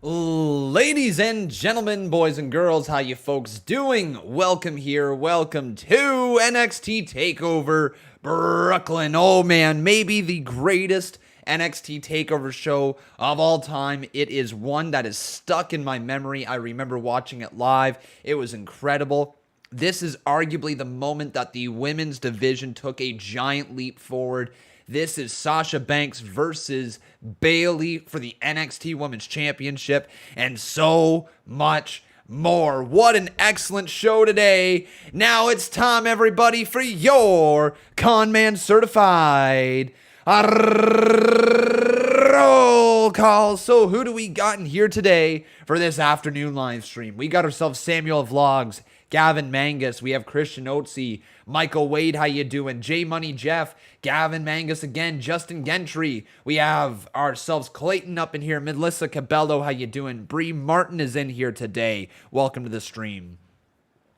Ladies and gentlemen, boys and girls, how you folks doing? Welcome here, welcome to NXT Takeover Brooklyn. Oh man, maybe the greatest NXT Takeover show of all time. It is one that is stuck in my memory. I remember watching it live. It was incredible. This is arguably the moment that the women's division took a giant leap forward. This is Sasha Banks versus Bayley for the NXT Women's Championship and so much more. What an excellent show today. Now it's time, everybody, for your Conman Certified roll call. So who do we got in here today for this afternoon live stream? We got ourselves Samuel Vlogs, Gavin Mangus, we have Christian Otzi, Michael Wade, how you doing? J Money Jeff, Gavin Mangus again, Justin Gentry. We have ourselves Clayton up in here, Melissa Cabello, how you doing? Bree Martin is in here today. Welcome to the stream.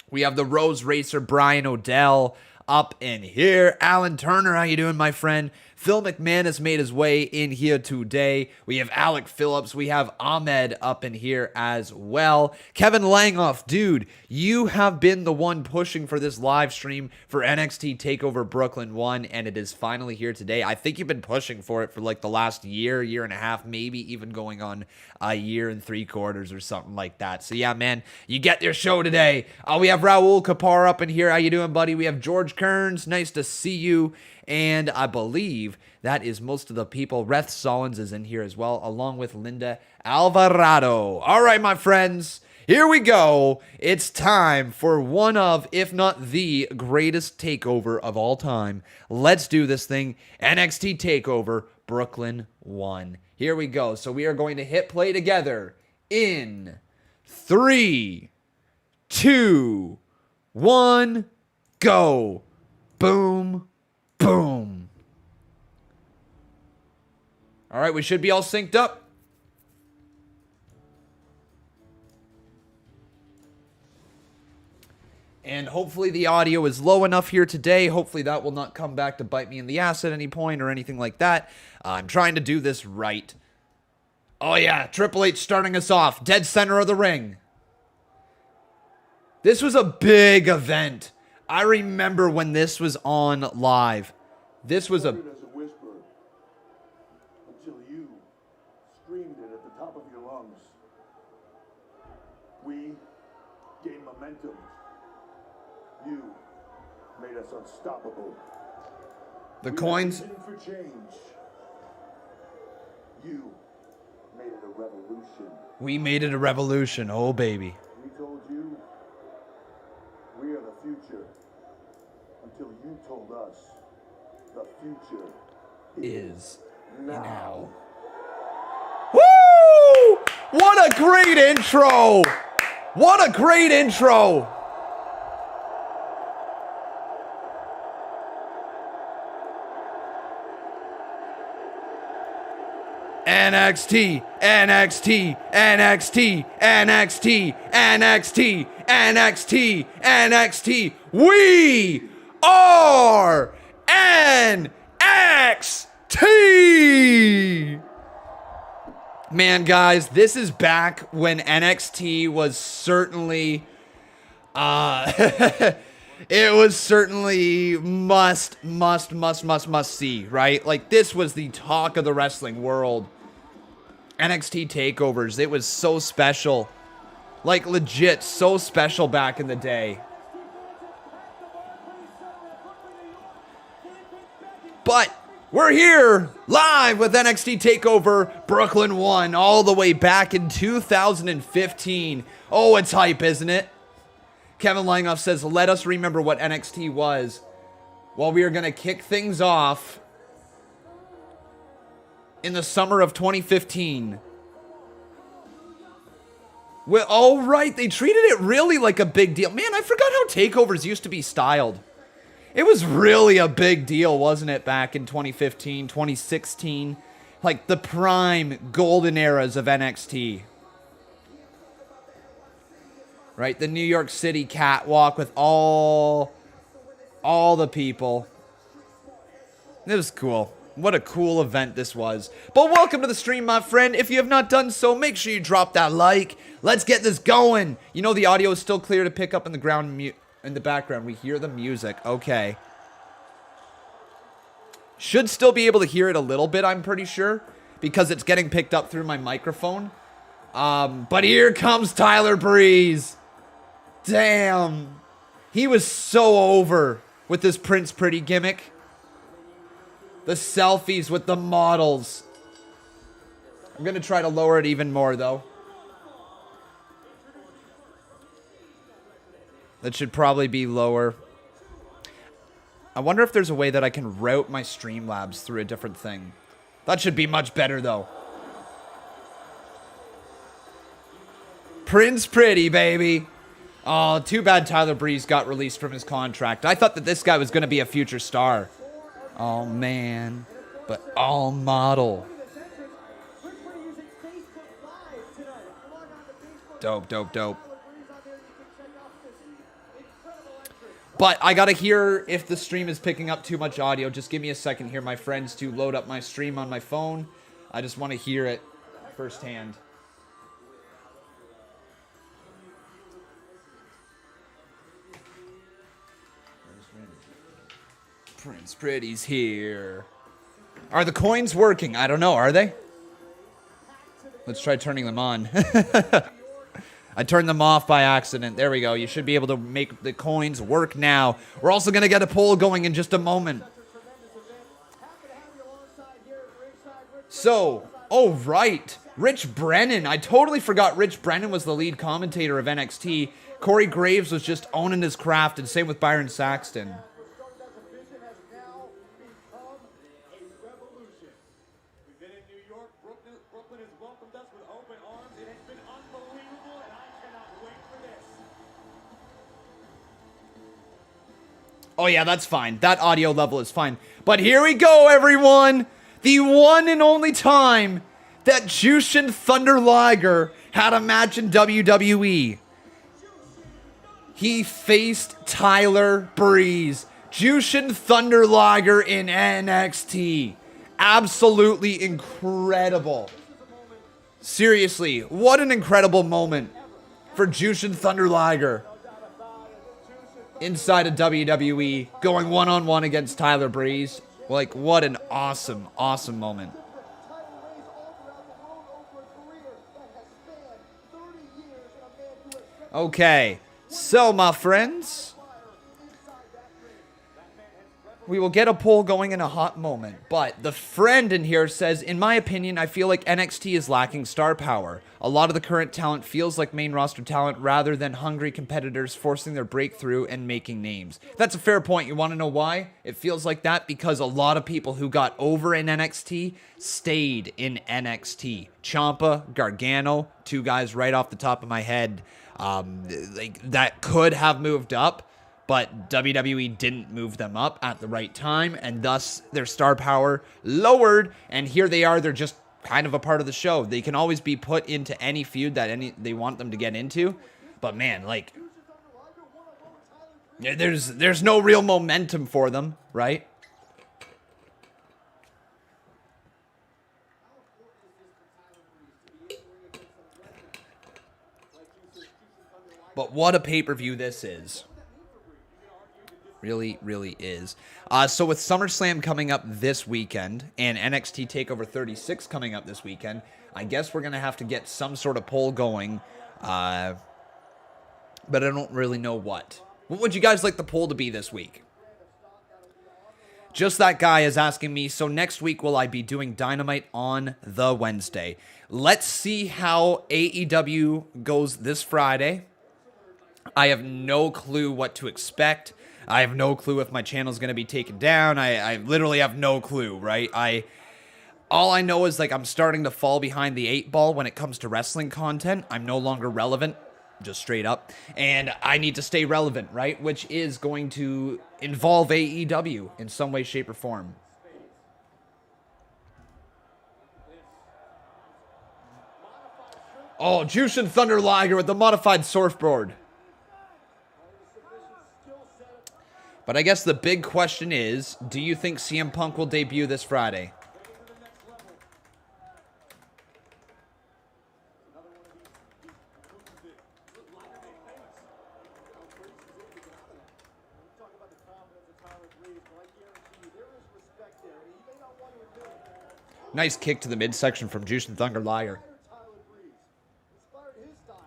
We have the Rose Racer, Brian Odell up in here. Alan Turner, how you doing, my friend? Phil McMahon has made his way in here today. We have Alec Phillips. We have Ahmed up in here as well. Kevin Langoff, dude, you have been the one pushing for this live stream for NXT Takeover Brooklyn 1, and it is finally here today. I think you've been pushing for it for like the last year and a half, maybe even going on a year and 3/4 or something like that. So yeah, man, you get your show today. We have Raul Kapar up in here. How you doing, buddy? We have George Kearns. Nice to see you. And I believe that is most of the people. Reth Solins is in here as well, along with Linda Alvarado. All right, my friends, here we go. It's time for one of, if not the greatest takeover of all time. Let's do this thing. NXT Takeover Brooklyn 1. Here we go. So we are going to hit play together in 3, 2, 1, go. Boom. Boom. All right, we should be all synced up. And hopefully the audio is low enough here today. Hopefully that will not come back to bite me in the ass at any point or anything like that. I'm trying to do this right. Oh yeah, Triple H starting us off. Dead center of the ring. This was a big event. I remember when this was on live. This was a whisper until you screamed it at the top of your lungs. We gained momentum. You made us unstoppable. The coins. For change. You made it a revolution. We made it a revolution. Oh baby. We told you we are the future. Until you told us the future is now. Woo! What a great intro! What a great intro! NXT, NXT, NXT, NXT, NXT, NXT, NXT. We are NXT! Man, guys, this is back when NXT was certainly, it was certainly must see, right? Like, this was the talk of the wrestling world. NXT takeovers, it was so special. Like, legit, so special back in the day. But we're here live with NXT Takeover Brooklyn 1 all the way back in 2015. Oh, it's hype, isn't it? Kevin Langoff says, let us remember what NXT was. Well, we are going to kick things off in the summer of 2015. Well, all right, they treated it really like a big deal. Man, I forgot how takeovers used to be styled. It was really a big deal, wasn't it, back in 2015, 2016? Like the prime golden eras of NXT. Right? The New York City catwalk with all the people. It was cool. What a cool event this was. But welcome to the stream, my friend. If you have not done so, make sure you drop that like. Let's get this going. You know the audio is still clear to pick up in the background. We hear the music. Okay. Should still be able to hear it a little bit, I'm pretty sure, because it's getting picked up through my microphone. But here comes Tyler Breeze. Damn. He was so over with this Prince Pretty gimmick. The selfies with the models. I'm going to try to lower it even more, though. That should probably be lower. I wonder if there's a way that I can route my Streamlabs through a different thing. That should be much better, though. Prince Pretty, baby. Oh, too bad Tyler Breeze got released from his contract. I thought that this guy was going to be a future star. Oh, man. But all model. Dope, dope, dope. But I gotta hear if the stream is picking up too much audio. Just give me a second here, my friends, to load up my stream on my phone. I just want to hear it firsthand. Prince Pretty's here. Are the coins working? I don't know. Are they? Let's try turning them on. I turned them off by accident. There we go. You should be able to make the coins work now. We're also going to get a poll going in just a moment. So, oh, right. Rich Brennan. I totally forgot Rich Brennan was the lead commentator of NXT. Corey Graves was just owning his craft, and same with Byron Saxton. Oh yeah, that's fine. That audio level is fine. But here we go, everyone! The one and only time that Jushin Thunder Liger had a match in WWE. He faced Tyler Breeze. Jushin Thunder Liger in NXT. Absolutely incredible. Seriously, what an incredible moment for Jushin Thunder Liger. Inside of WWE, going one-on-one against Tyler Breeze. Like, what an awesome, awesome moment. Okay, so my friends, we will get a poll going in a hot moment, but the friend in here says, in my opinion, I feel like NXT is lacking star power. A lot of the current talent feels like main roster talent rather than hungry competitors forcing their breakthrough and making names. That's a fair point. You want to know why? It feels like that because a lot of people who got over in NXT stayed in NXT. Ciampa, Gargano, two guys right off the top of my head, that could have moved up, but WWE didn't move them up at the right time, and thus their star power lowered, and here they are, they're just kind of a part of the show. They can always be put into any feud that they want them to get into, but man, like, there's no real momentum for them, right? But what a pay-per-view this is. Really, really is. So with SummerSlam coming up this weekend and NXT TakeOver 36 coming up this weekend, I guess we're going to have to get some sort of poll going. But I don't really know what. What would you guys like the poll to be this week? Just that guy is asking me, so next week will I be doing Dynamite on the Wednesday? Let's see how AEW goes this Friday. I have no clue what to expect. I have no clue if my channel is going to be taken down. I literally have no clue, right? All I know is, like, I'm starting to fall behind the 8 ball when it comes to wrestling content. I'm no longer relevant, just straight up. And I need to stay relevant, right? Which is going to involve AEW in some way, shape, or form. Oh, Jushin Thunder Liger with the modified surfboard. But I guess the big question is, do you think CM Punk will debut this Friday? Nice kick to the midsection from Jushin Thunder Liger.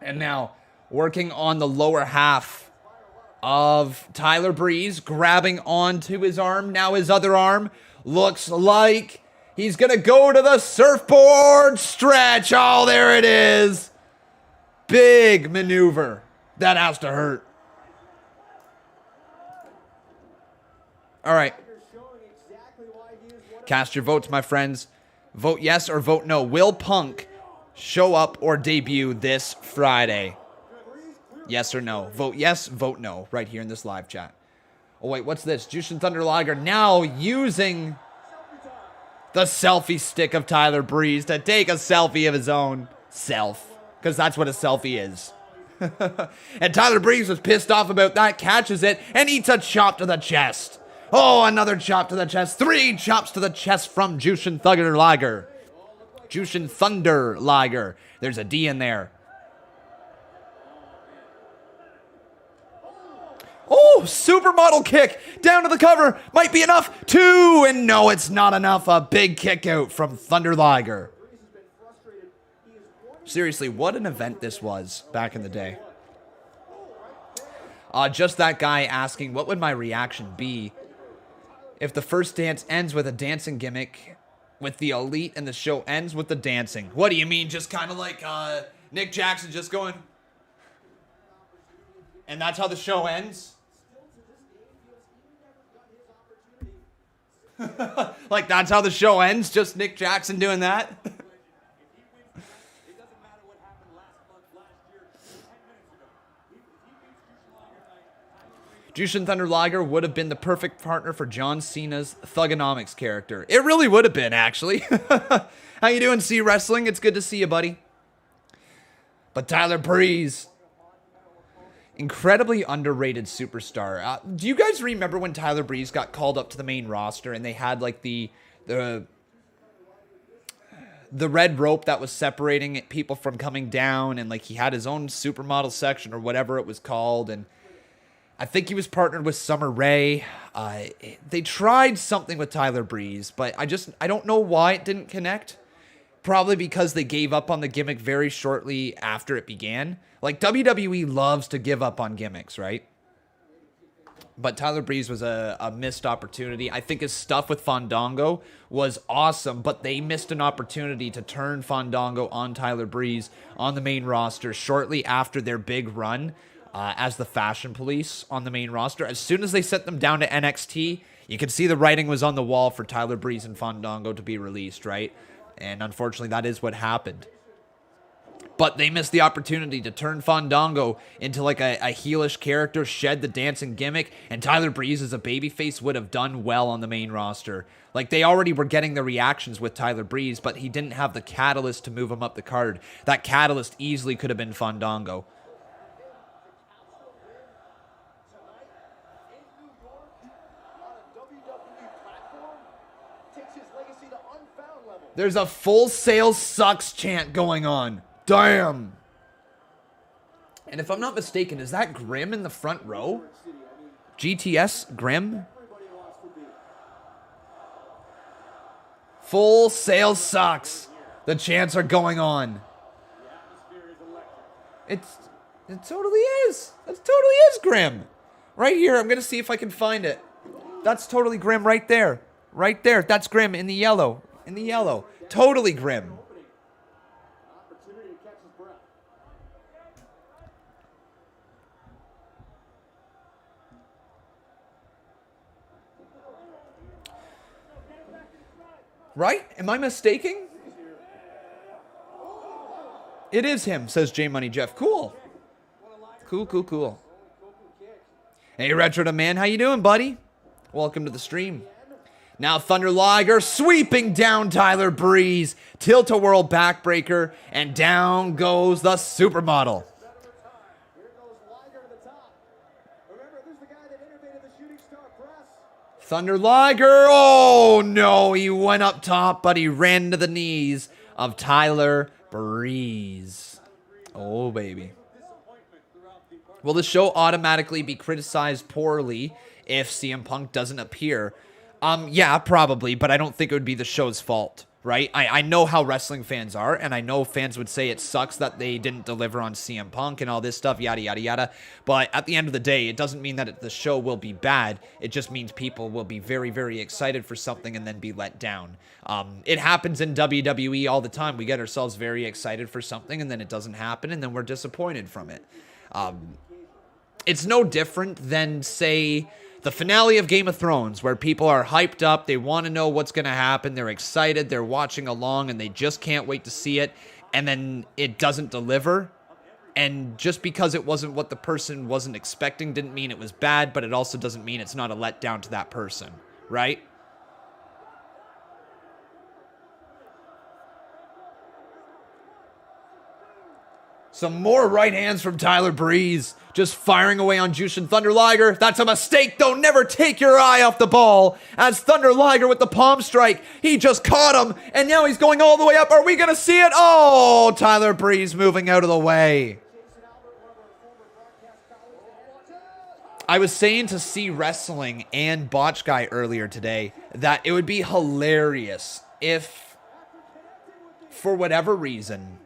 And now, working on the lower half of Tyler Breeze, grabbing onto his arm. Now his other arm looks like he's going to go to the surfboard stretch. Oh, there it is. Big maneuver. That has to hurt. All right. Cast your votes, my friends. Vote yes or vote no. Will Punk show up or debut this Friday? Yes or no? Vote yes, vote no, right here in this live chat. Oh, wait, what's this? Jushin Thunder Liger now using the selfie stick of Tyler Breeze to take a selfie of his own self, because that's what a selfie is. And Tyler Breeze was pissed off about that, catches it, and eats a chop to the chest. Oh, another chop to the chest. 3 chops to the chest from Jushin Thunder Liger. Jushin Thunder Liger. There's a D in there. Oh, supermodel kick down to the cover. Might be enough. 2, and no, it's not enough. A big kick out from Thunder Liger. Seriously, what an event this was back in the day. Just that guy asking, what would my reaction be if the first dance ends with a dancing gimmick with the Elite and the show ends with the dancing? What do you mean? Just kind of like Nick Jackson just going, and that's how the show ends? Like that's how the show ends? Just Nick Jackson doing that? Jushin Thunder Liger would have been the perfect partner for John Cena's Thugonomics character. It really would have been, actually. How you doing, C Wrestling? It's good to see you, buddy. But Tyler Breeze, incredibly underrated superstar. Do you guys remember when Tyler Breeze got called up to the main roster and they had like the red rope that was separating people from coming down, and like he had his own supermodel section or whatever it was called, and I think he was partnered with Summer Rae. They tried something with Tyler Breeze, but I don't know why it didn't connect. Probably because they gave up on the gimmick very shortly after it began. Like, WWE loves to give up on gimmicks, right? But Tyler Breeze was a missed opportunity. I think his stuff with Fandango was awesome, but they missed an opportunity to turn Fandango on Tyler Breeze on the main roster shortly after their big run as the Fashion Police on the main roster. As soon as they sent them down to NXT, you could see the writing was on the wall for Tyler Breeze and Fandango to be released, right? And unfortunately, that is what happened. But they missed the opportunity to turn Fandango into like a heelish character, shed the dancing gimmick, and Tyler Breeze as a babyface would have done well on the main roster. Like, they already were getting the reactions with Tyler Breeze, but he didn't have the catalyst to move him up the card. That catalyst easily could have been Fandango. There's a Full Sail Sucks chant going on. Damn. And if I'm not mistaken, is that Grimm in the front row? GTS Grimm? Full Sail Sucks. The chants are going on. It totally is. It totally is Grimm. Right here, I'm going to see if I can find it. That's totally Grimm right there. Right there. That's Grimm in the yellow. In the yellow. Totally Grimm. Right? Am I mistaken? It is him, says J Money Jeff. Cool. Cool. Hey, Retro to Man, how you doing, buddy? Welcome to the stream. Now Thunder Liger sweeping down Tyler Breeze. Tilt-a-whirl backbreaker. And down goes the supermodel. Thunder Liger. Oh, no. He went up top, but he ran to the knees of Tyler Breeze. Oh, baby. Will the show automatically be criticized poorly if CM Punk doesn't appear? Yeah, probably, but I don't think it would be the show's fault, right? I know how wrestling fans are, and I know fans would say it sucks that they didn't deliver on CM Punk and all this stuff, yada, yada, yada. But at the end of the day, it doesn't mean that the show will be bad. It just means people will be very, very excited for something and then be let down. It happens in WWE all the time. We get ourselves very excited for something, and then it doesn't happen, and then we're disappointed from it. It's no different than, say, the finale of Game of Thrones, where people are hyped up, they want to know what's going to happen, they're excited, they're watching along, and they just can't wait to see it, and then it doesn't deliver. And just because it wasn't what the person wasn't expecting didn't mean it was bad, but it also doesn't mean it's not a letdown to that person, right? Some more right hands from Tyler Breeze. Just firing away on Jushin Thunder Liger. That's a mistake, though. Never take your eye off the ball. As Thunder Liger with the palm strike. He just caught him. And now he's going all the way up. Are we going to see it? Oh, Tyler Breeze moving out of the way. I was saying to See Wrestling and Botch Guy earlier today that it would be hilarious if, for whatever reason,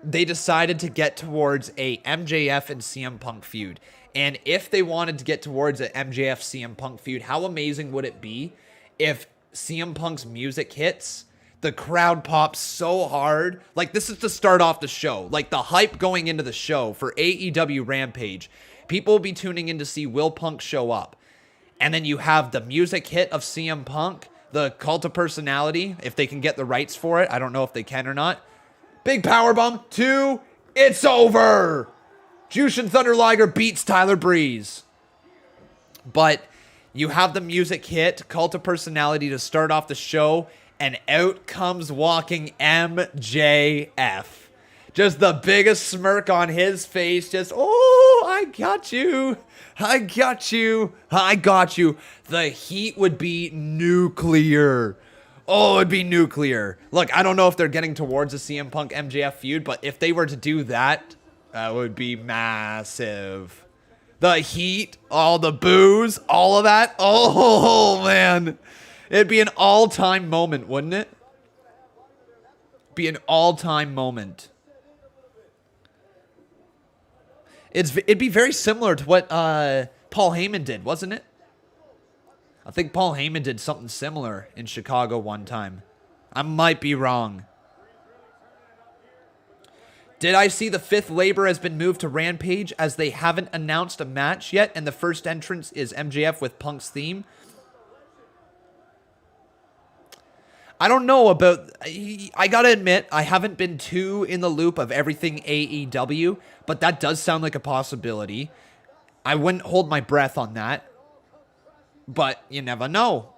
they decided to get towards a MJF and CM Punk feud. And if they wanted to get towards an MJF CM Punk feud, how amazing would it be if CM Punk's music hits, the crowd pops so hard? Like, this is to start off the show. Like, the hype going into the show for AEW Rampage. People will be tuning in to see Will Punk show up. And then you have the music hit of CM Punk, the Cult of Personality, if they can get the rights for it. I don't know if they can or not. Big powerbomb. 2. It's over. Jushin Thunder Liger beats Tyler Breeze. But you have the music hit, Cult of Personality, to start off the show, and out comes walking MJF. Just the biggest smirk on his face. Just, oh, I got you. I got you. I got you. The heat would be nuclear. Oh, it'd be nuclear. Look, I don't know if they're getting towards a CM Punk MJF feud, but if they were to do that, that would be massive. The heat, all the boos, all of that. Oh, man. It'd be an all-time moment, wouldn't it? Be an all-time moment. It'd be very similar to what Paul Heyman did, wasn't it? I think Paul Heyman did something similar in Chicago one time. I might be wrong. Did I see the 5th labor has been moved to Rampage as they haven't announced a match yet, and the first entrance is MJF with Punk's theme? I don't know about... I gotta admit, I haven't been too in the loop of everything AEW, but that does sound like a possibility. I wouldn't hold my breath on that. But you never know.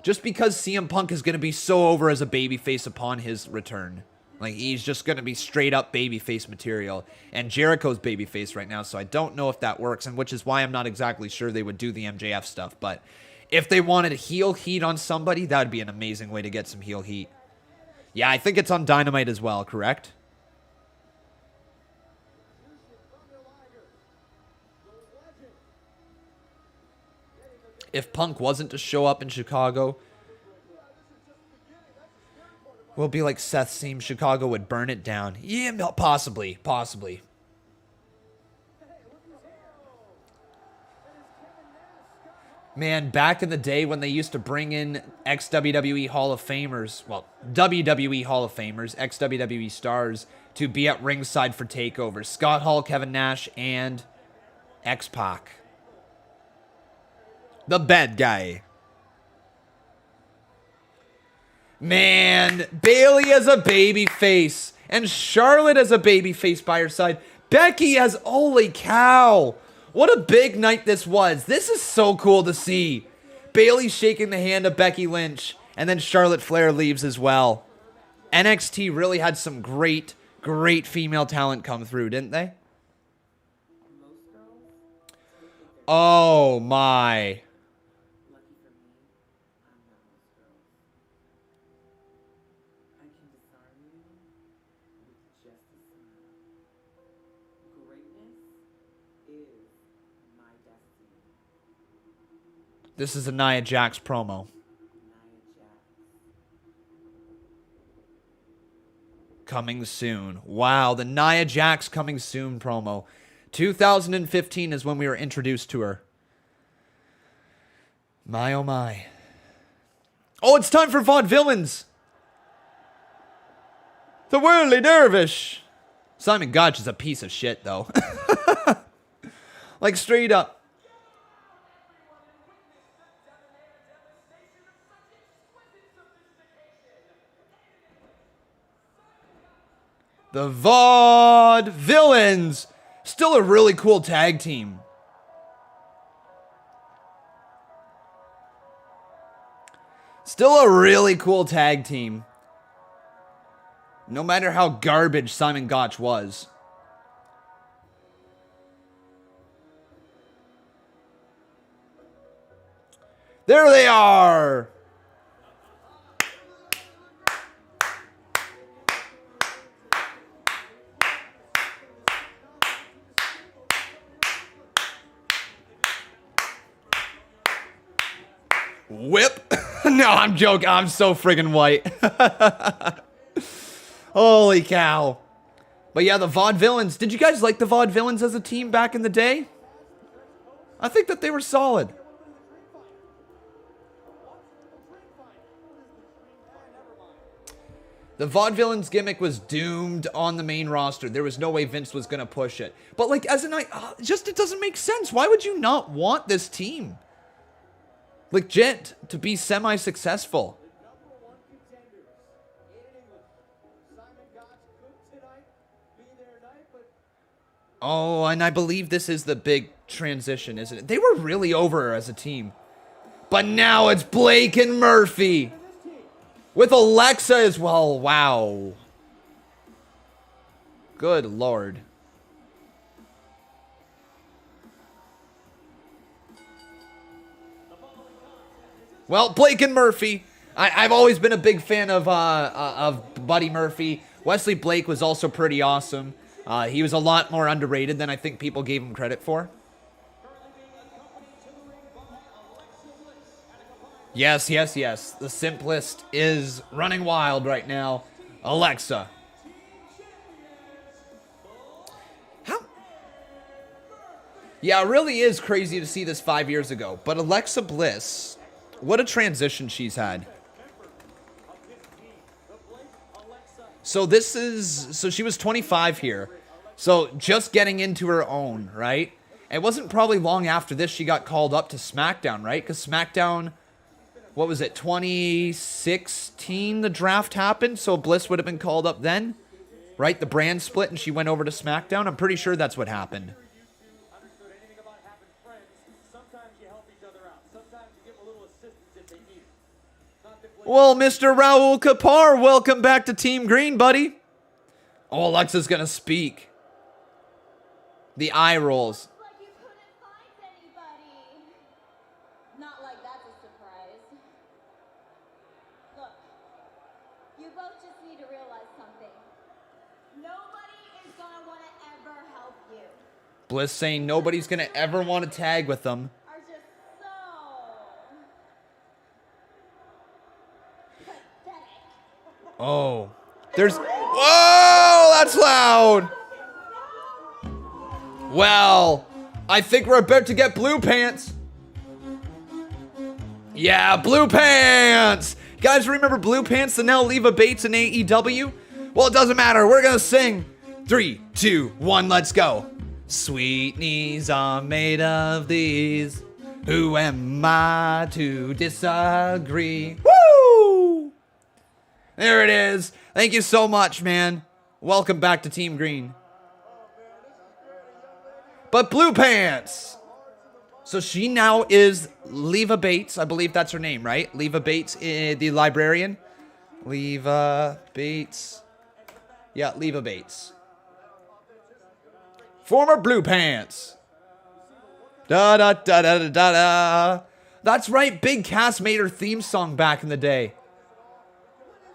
Just because CM Punk is going to be so over as a babyface upon his return. Like, he's just going to be straight up babyface material. And Jericho's babyface right now, so I don't know if that works. And which is why I'm not exactly sure they would do the MJF stuff. But if they wanted heel heat on somebody, that would be an amazing way to get some heel heat. Yeah, I think it's on Dynamite as well, correct? If Punk wasn't to show up in Chicago, we'll be like Seth's team. Chicago would burn it down. Yeah, possibly. Man, back in the day when they used to bring in ex-WWE Hall of Famers, well, WWE Hall of Famers, ex-WWE stars, to be at ringside for takeovers. Scott Hall, Kevin Nash, and X-Pac. The bad guy. Man, Bayley as a baby face. And Charlotte as a baby face by her side. Becky as, holy cow. What a big night this was. This is so cool to see. Bayley shaking the hand of Becky Lynch. And then Charlotte Flair leaves as well. NXT really had some great female talent come through, didn't they? Oh my. just a smile. Greatness is my destiny. This is a Nia Jax promo. Nia Jax. Coming soon. Wow, the Nia Jax coming soon promo. 2015 is when we were introduced to her. My oh my. Oh, it's time for Vaudevillains. The Whirly Dervish. Simon Gotch is a piece of shit, though. Like, straight up. The Vaudevillains. Still a really cool tag team. Still a really cool tag team. No matter how garbage Simon Gotch was. There they are. Whip. No, I'm joking. I'm so friggin' white. Holy cow. But yeah, the Vaudevillains. Did you guys like the Vaudevillains as a team back in the day? I think that they were solid. The Vaudevillains gimmick was doomed on the main roster. There was no way Vince was going to push it. But like, as a night, just it doesn't make sense. Why would you not want this team? Legit, to be semi-successful. Oh, and I believe this is the big transition, isn't it? They were really over as a team. But now it's Blake and Murphy. With Alexa as well. Wow. Good Lord. Well, Blake and Murphy. I've always been a big fan of Buddy Murphy. Wesley Blake was also pretty awesome. He was a lot more underrated than I think people gave him credit for. Yes, yes, yes. The simplest is running wild right now. Alexa. How? Yeah, it really is crazy to see this 5 years ago. But Alexa Bliss, what a transition she's had. So she was 25 here. So just getting into her own, right? It wasn't probably long after this she got called up to SmackDown, right? Because SmackDown, what was it, 2016 the draft happened? So Bliss would have been called up then, right? The brand split and she went over to SmackDown. I'm pretty sure that's what happened. Well, Mr. Raul Kapar, welcome back to Team Green, buddy. Oh, Alexa's gonna speak. The eye rolls. Like you couldn't find anybody. Not like that's a surprise. Look, you both just need to realize something. Nobody is gonna want to ever help you. Bliss saying nobody's gonna ever want to tag with them. Are just so pathetic. Oh, there's... Whoa, that's loud. Well, I think we're about to get blue pants. Yeah, blue pants. Guys, remember blue pants and now Leva Bates in AEW? Well, it doesn't matter. We're going to sing. 3, 2, 1, let's go. Sweet knees are made of these. Who am I to disagree? Woo! There it is. Thank you so much, man. Welcome back to Team Green. But blue pants. So she now is Leva Bates. I believe that's her name, right? Leva Bates, the librarian. Leva Bates. Yeah, Leva Bates. Former blue pants. Da da da da da da da. That's right. Big Cass made her theme song back in the day.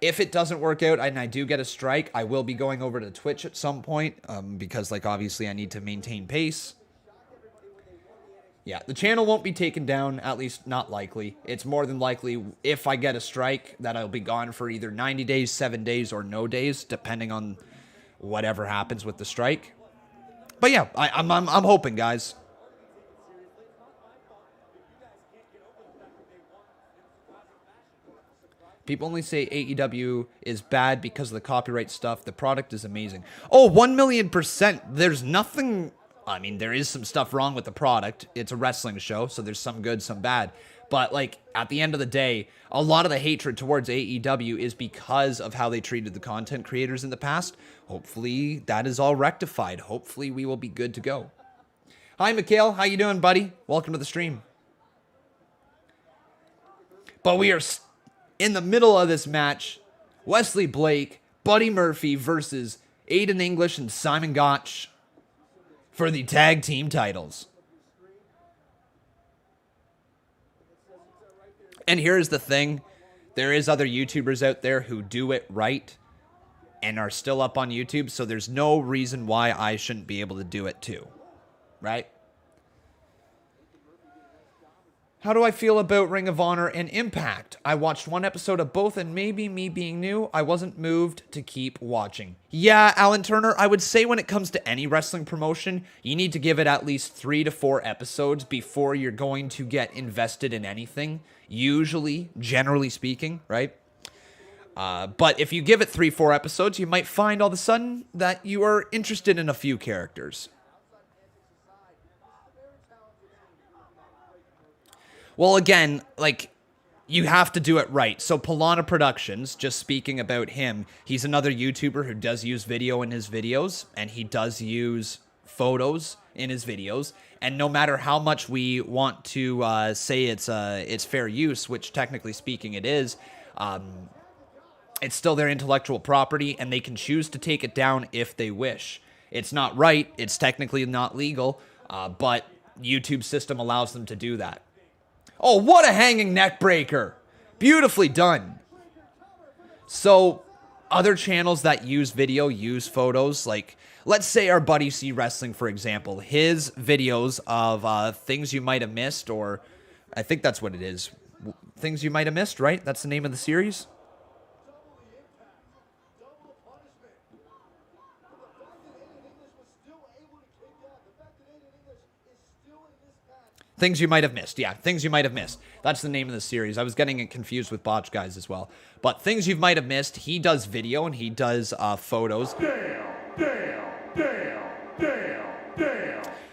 If it doesn't work out and I do get a strike, I will be going over to Twitch at some point because, like, obviously I need to maintain pace. Yeah, the channel won't be taken down, at least not likely. It's more than likely, if I get a strike, that I'll be gone for either 90 days, 7 days, or no days, depending on whatever happens with the strike. But yeah, I'm hoping, guys. People only say AEW is bad because of the copyright stuff. The product is amazing. Oh, 1,000,000%. There's nothing... I mean, there is some stuff wrong with the product. It's a wrestling show, so there's some good, some bad. But, like, at the end of the day, a lot of the hatred towards AEW is because of how they treated the content creators in the past. Hopefully, that is all rectified. Hopefully, we will be good to go. Hi, Mikhail. How you doing, buddy? Welcome to the stream. But we are in the middle of this match. Wesley Blake, Buddy Murphy versus Aiden English and Simon Gotch for the tag team titles. And here's the thing. There is other YouTubers out there who do it right and are still up on YouTube, so there's no reason why I shouldn't be able to do it too. Right? How do I feel about Ring of Honor and Impact? I watched one episode of both, and maybe me being new, I wasn't moved to keep watching. Yeah, Alan Turner, I would say when it comes to any wrestling promotion, you need to give it at least 3 to 4 episodes before you're going to get invested in anything. Usually, generally speaking, right? But if you give it 3-4 episodes, you might find all of a sudden that you are interested in a few characters. Well, again, like, you have to do it right. So Polana Productions, just speaking about him, he's another YouTuber who does use video in his videos, and he does use photos in his videos. And no matter how much we want to say it's fair use, which technically speaking it is, it's still their intellectual property, and they can choose to take it down if they wish. It's not right. It's technically not legal, but YouTube's system allows them to do that. Oh, what a hanging neck breaker. Beautifully done. So, other channels that use video, use photos, like, let's say our buddy C Wrestling, for example. His videos of things you might have missed, or I think that's what it is. Things you might have missed, right? That's the name of the series? Things you might have missed. Yeah, things you might have missed. That's the name of the series. I was getting it confused with Botch Guys as well. But things you might have missed, he does video and he does photos. Damn.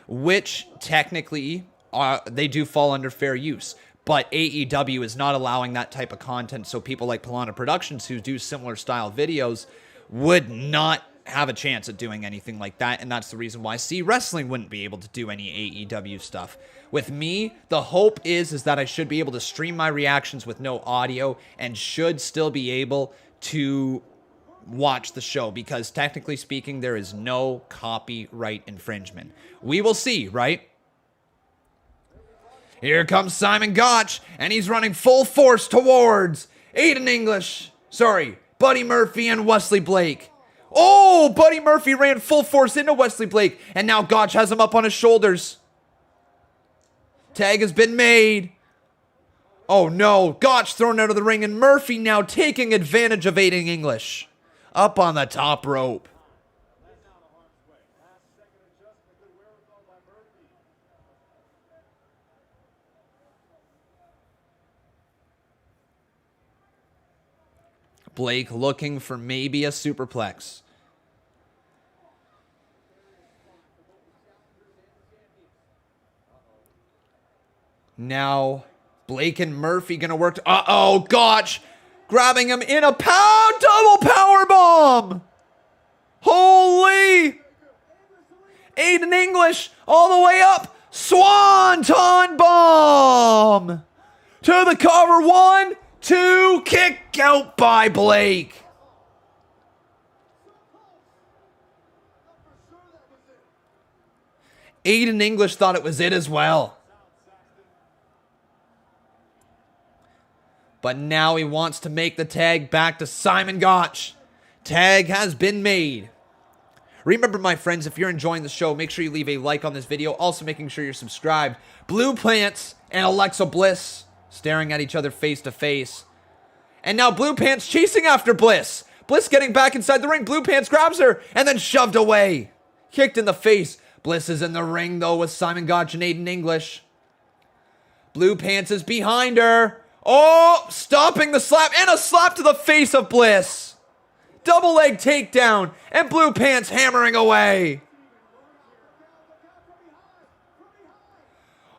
Which technically, they do fall under fair use. But AEW is not allowing that type of content, so people like Polana Productions who do similar style videos would not have a chance at doing anything like that, and that's the reason why C Wrestling wouldn't be able to do any AEW stuff. With me, the hope is that I should be able to stream my reactions with no audio and should still be able to watch the show because technically speaking, there is no copyright infringement. We will see, right? Here comes Simon Gotch, and he's running full force towards Aiden English. Sorry, Buddy Murphy and Wesley Blake. Oh, Buddy Murphy ran full force into Wesley Blake, and now Gotch has him up on his shoulders. Tag has been made. Oh no, Gotch thrown out of the ring, and Murphy now taking advantage of Aiden English. Up on the top rope. Blake looking for maybe a superplex. Now, Blake and Murphy gonna work. Uh-oh, Gotch grabbing him in a double power bomb. Holy! Aiden English all the way up. Swanton bomb to the cover. 1, 2, kick out by Blake. Aiden English thought it was it as well. But now he wants to make the tag back to Simon Gotch. Tag has been made. Remember, my friends, if you're enjoying the show, make sure you leave a like on this video. Also, making sure you're subscribed. Blue Pants and Alexa Bliss staring at each other face to face. And now Blue Pants chasing after Bliss. Bliss getting back inside the ring. Blue Pants grabs her and then shoved away. Kicked in the face. Bliss is in the ring, though, with Simon Gotch and Aiden English. Blue Pants is behind her. Oh, stopping the slap and a slap to the face of Bliss. Double leg takedown and Blue Pants hammering away.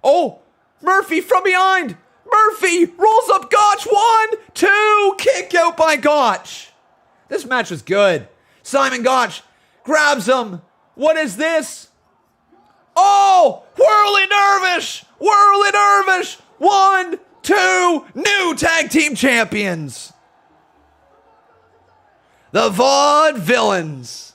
Oh, Murphy from behind. Murphy rolls up Gotch. 1, 2, kick out by Gotch. This match was good. Simon Gotch grabs him. What is this? Oh, Whirly Dervish. Whirly Dervish. 1, 2, new tag team champions. The Vaudevillains.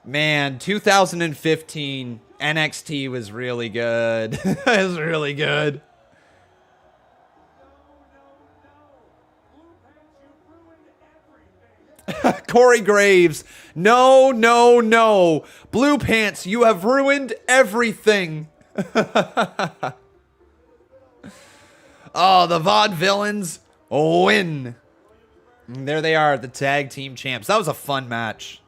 Man, 2015 NXT was really good. It was really good. Corey Graves. No, no, no. Blue Pants, you have ruined everything. Oh, the Vaudevillains win. And there they are, the tag team champs. That was a fun match.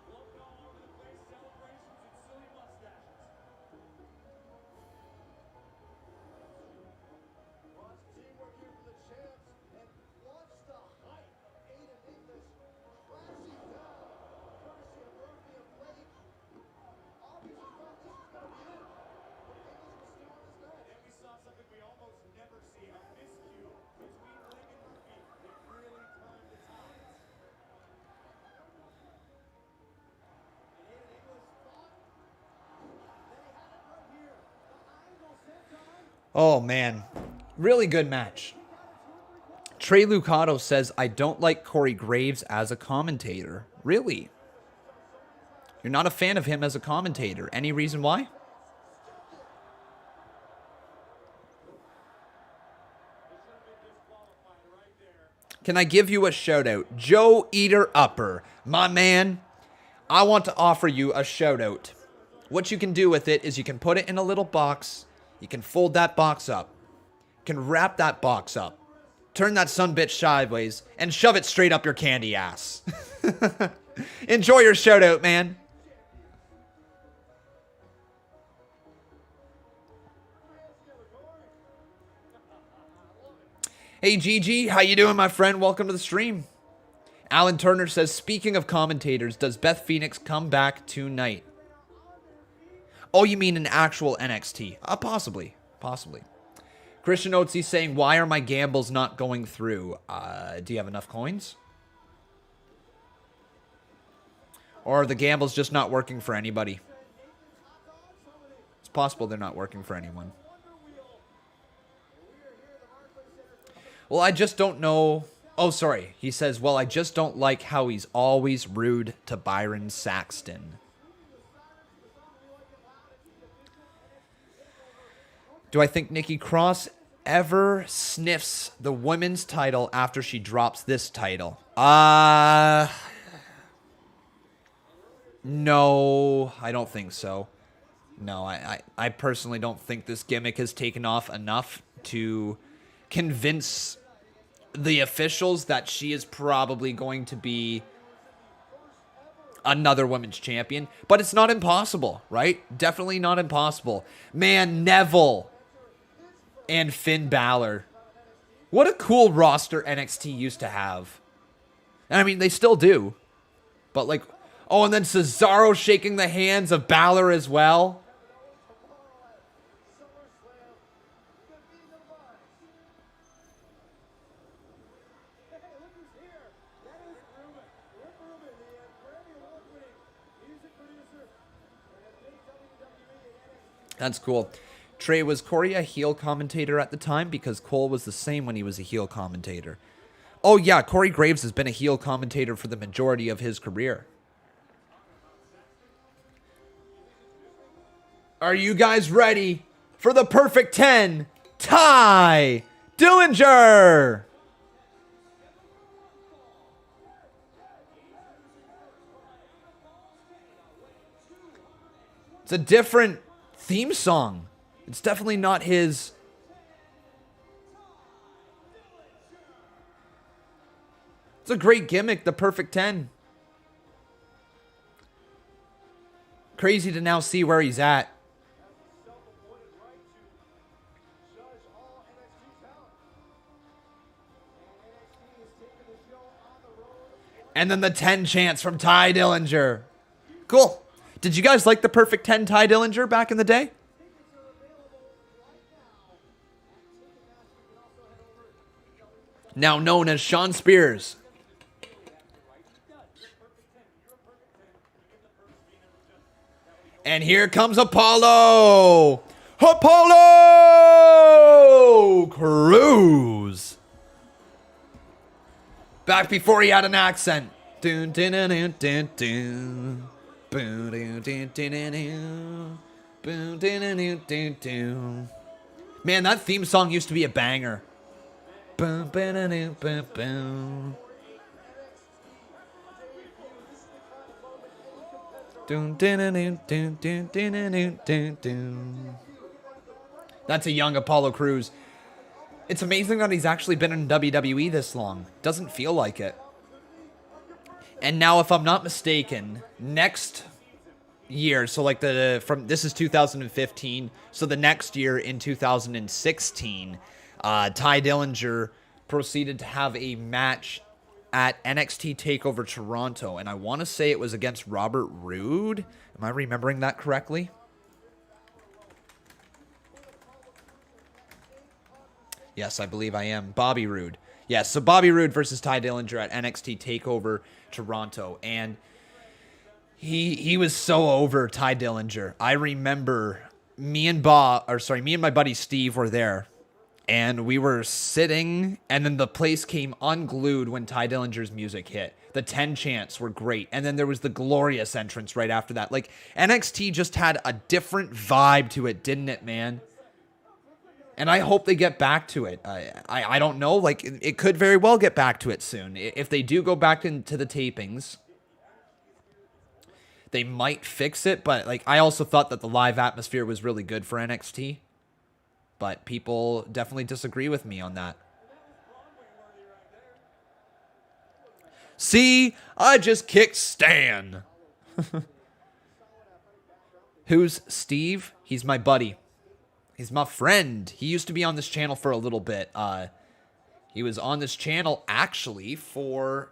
Oh, man. Really good match. Trey Lucado says, I don't like Corey Graves as a commentator. Really? You're not a fan of him as a commentator. Any reason why? Can I give you a shout out? Joe Eater Upper. My man, I want to offer you a shout out. What you can do with it is you can put it in a little box. You can fold that box up. You can wrap that box up. Turn that sumbitch sideways and shove it straight up your candy ass. Enjoy your shout out, man. Hey GG, how you doing, my friend? Welcome to the stream. Alan Turner says, speaking of commentators, does Beth Phoenix come back tonight? Oh, you mean an actual NXT? Possibly. Possibly. Christian Oatsy saying, why are my gambles not going through? Do you have enough coins? Or are the gambles just not working for anybody? It's possible they're not working for anyone. Well, I just don't know. Oh, sorry. He says, well, I just don't like how he's always rude to Byron Saxton. Do I think Nikki Cross ever sniffs the women's title after she drops this title? No, I don't think so. No, I personally don't think this gimmick has taken off enough to convince the officials that she is probably going to be another women's champion. But it's not impossible, right? Definitely not impossible. Man, Neville and Finn Balor. What a cool roster NXT used to have. And I mean, they still do. But like, oh, and then Cesaro shaking the hands of Balor as well. That's cool. Trey, was Corey a heel commentator at the time? Because Cole was the same when he was a heel commentator. Oh yeah, Corey Graves has been a heel commentator for the majority of his career. Are you guys ready for the perfect 10, Ty Dillinger. It's a different theme song. It's definitely not his. It's a great gimmick, the perfect 10. Crazy to now see where he's at. And then the 10 chants from Ty Dillinger. Cool. Did you guys like the perfect 10 Ty Dillinger back in the day? Now known as Sean Spears. And here comes Apollo. Apollo Crews. Back before he had an accent. Dun, dun, dun, dun, dun, dun. Boom, dun, dun, dun, dun, dun. Boom, dun, dun, dun, dun, dun. Man, that theme song used to be a banger. Boom, boom, boom, boom, boom. Dun, dun, dun, dun, dun, dun, dun, dun, dun. That's a young Apollo Crews. It's amazing that he's actually been in WWE this long. Doesn't feel like it. And now, if I'm not mistaken, next year, so like this is 2015, so the next year in 2016, Ty Dillinger proceeded to have a match at NXT Takeover Toronto, and I want to say it was against Robert Roode. Am I remembering that correctly? Yes, I believe I am. Bobby Roode. Yes, so Bobby Roode versus Ty Dillinger at NXT Takeover Toronto, and he was so over, Ty Dillinger. I remember me and my buddy Steve were there, and we were sitting, and then the place came unglued when Ty Dillinger's music hit. The 10 chants were great, and then there was the glorious entrance right after that. Like, NXT just had a different vibe to it, didn't it, man? And I hope they get back to it. I don't know. Like, it could very well get back to it soon. If they do go back into the tapings, they might fix it. But, like, I also thought that the live atmosphere was really good for NXT. But people definitely disagree with me on that. See, I just kicked Stan. Who's Steve? He's my buddy. He's my friend. He used to be on this channel for a little bit. He was on this channel actually for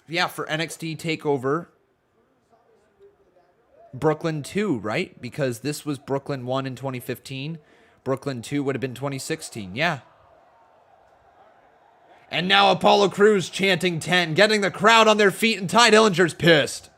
for NXT Takeover Brooklyn 2, right? Because this was Brooklyn 1 in 2015. Brooklyn 2 would have been 2016. Yeah. And now Apollo Crews chanting 10, getting the crowd on their feet, and Ty Dillinger's pissed.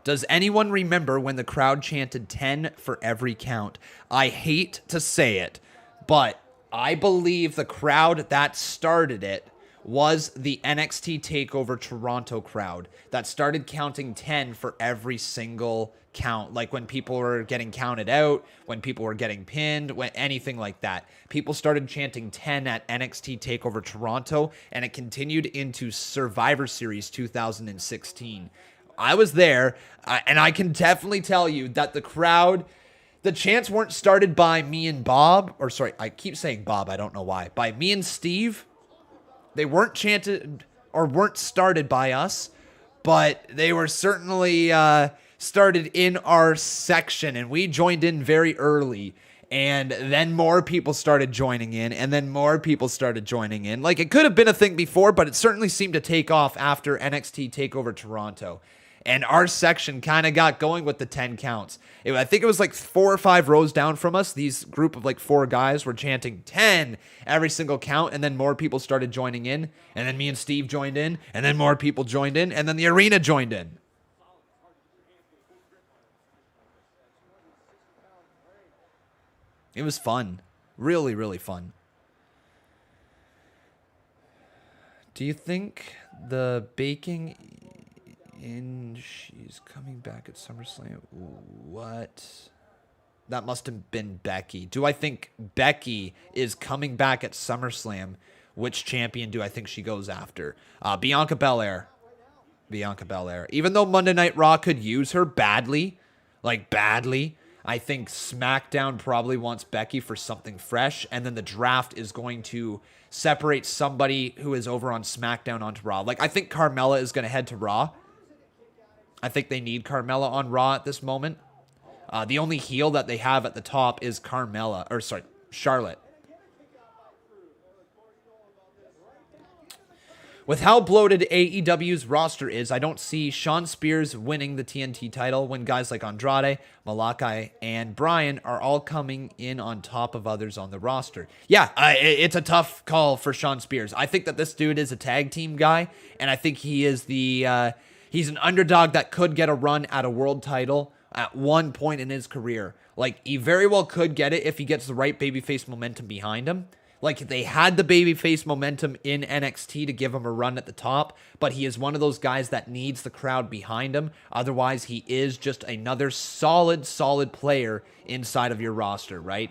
Does anyone remember when the crowd chanted 10 for every count? I hate to say it, but I believe the crowd that started it was the NXT TakeOver Toronto crowd that started counting 10 for every single count. Like when people were getting counted out, when people were getting pinned, when anything like that. People started chanting 10 at NXT TakeOver Toronto, and it continued into Survivor Series 2016. I was there, and I can definitely tell you that the crowd, the chants weren't started by me and Bob, or sorry, I keep saying Bob, I don't know why, by me and Steve. They weren't chanted or weren't started by us, but they were certainly started in our section, and we joined in very early. And then more people started joining in, and then more people started joining in. Like, it could have been a thing before, but it certainly seemed to take off after NXT TakeOver Toronto. And our section kind of got going with the 10 counts. I think it was like 4 or 5 rows down from us. These group of like 4 guys were chanting 10 every single count, and then more people started joining in. And then me and Steve joined in, and then more people joined in, and then the arena joined in. It was fun. Really, really fun. Do you think the baking in she's coming back at SummerSlam? What? That must have been Becky. Do I think Becky is coming back at SummerSlam? Which champion do I think she goes after? Bianca Belair. Bianca Belair. Even though Monday Night Raw could use her badly, like badly, I think SmackDown probably wants Becky for something fresh, and then the draft is going to separate somebody who is over on SmackDown onto Raw. Like, I think Carmella is going to head to Raw. I think they need Carmella on Raw at this moment. The only heel that they have at the top is Charlotte. With how bloated AEW's roster is, I don't see Shawn Spears winning the TNT title when guys like Andrade, Malakai, and Bryan are all coming in on top of others on the roster. Yeah, it's a tough call for Shawn Spears. I think that this dude is a tag team guy, and I think he is he's an underdog that could get a run at a world title at one point in his career. Like, he very well could get it if he gets the right babyface momentum behind him. Like, they had the babyface momentum in NXT to give him a run at the top, but he is one of those guys that needs the crowd behind him. Otherwise, he is just another solid player inside of your roster, right?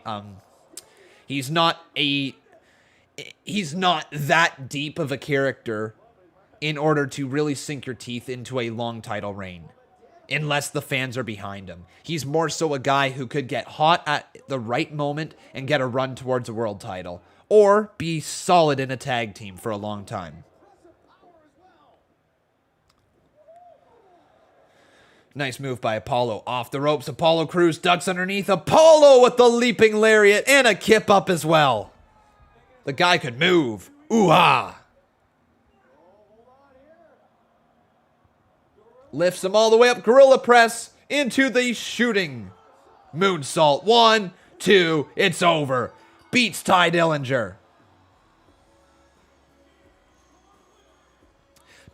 He's not that deep of a character in order to really sink your teeth into a long title reign, unless the fans are behind him. He's more so a guy who could get hot at the right moment and get a run towards a world title, or be solid in a tag team for a long time. Nice move by Apollo. Off the ropes, Apollo Crews ducks underneath. Apollo with the leaping lariat and a kip up as well. The guy could move. Ooh-ah. Lifts him all the way up. Gorilla press into the shooting moonsault. 1, 2, it's over. Beats Ty Dillinger.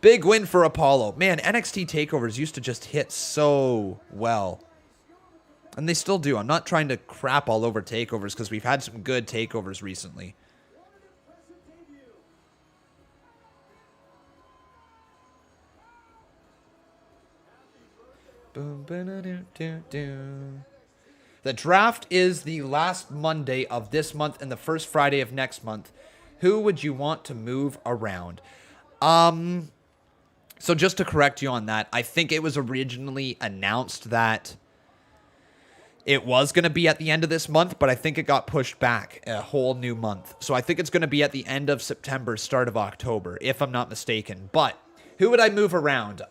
Big win for Apollo. Man, NXT takeovers used to just hit so well. And they still do. I'm not trying to crap all over takeovers because we've had some good takeovers recently. The draft is the last Monday of this month and the first Friday of next month. Who would you want to move around? So just to correct you on that, I think it was originally announced that it was going to be at the end of this month, but I think it got pushed back a whole new month. So I think it's going to be at the end of September, start of October, if I'm not mistaken. But who would I move around?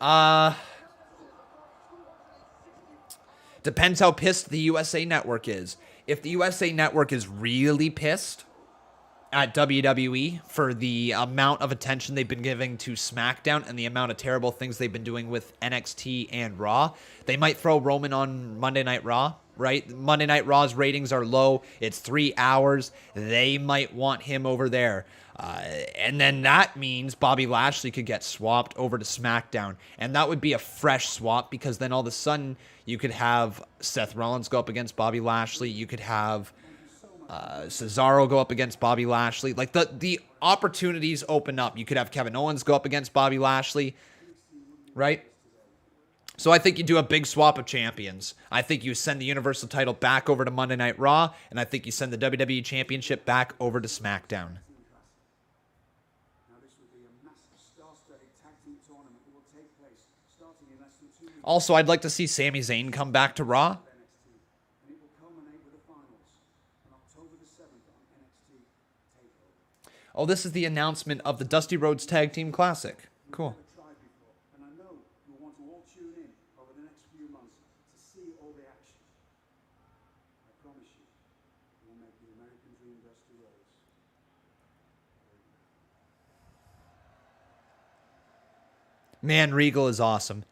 Depends how pissed the USA Network is. If the USA Network is really pissed at WWE for the amount of attention they've been giving to SmackDown and the amount of terrible things they've been doing with NXT and Raw, they might throw Roman on Monday Night Raw, right? Monday Night Raw's ratings are low. It's 3 hours. They might want him over there. And then that means Bobby Lashley could get swapped over to SmackDown. And that would be a fresh swap because then all of a sudden you could have Seth Rollins go up against Bobby Lashley. You could have Cesaro go up against Bobby Lashley. Like the opportunities open up. You could have Kevin Owens go up against Bobby Lashley, right? So I think you do a big swap of champions. I think you send the Universal title back over to Monday Night Raw, and I think you send the WWE Championship back over to SmackDown. Also, I'd like to see Sami Zayn come back to Raw. Oh, this is the announcement of the Dusty Rhodes Tag Team Classic. Cool. Man, Regal is awesome.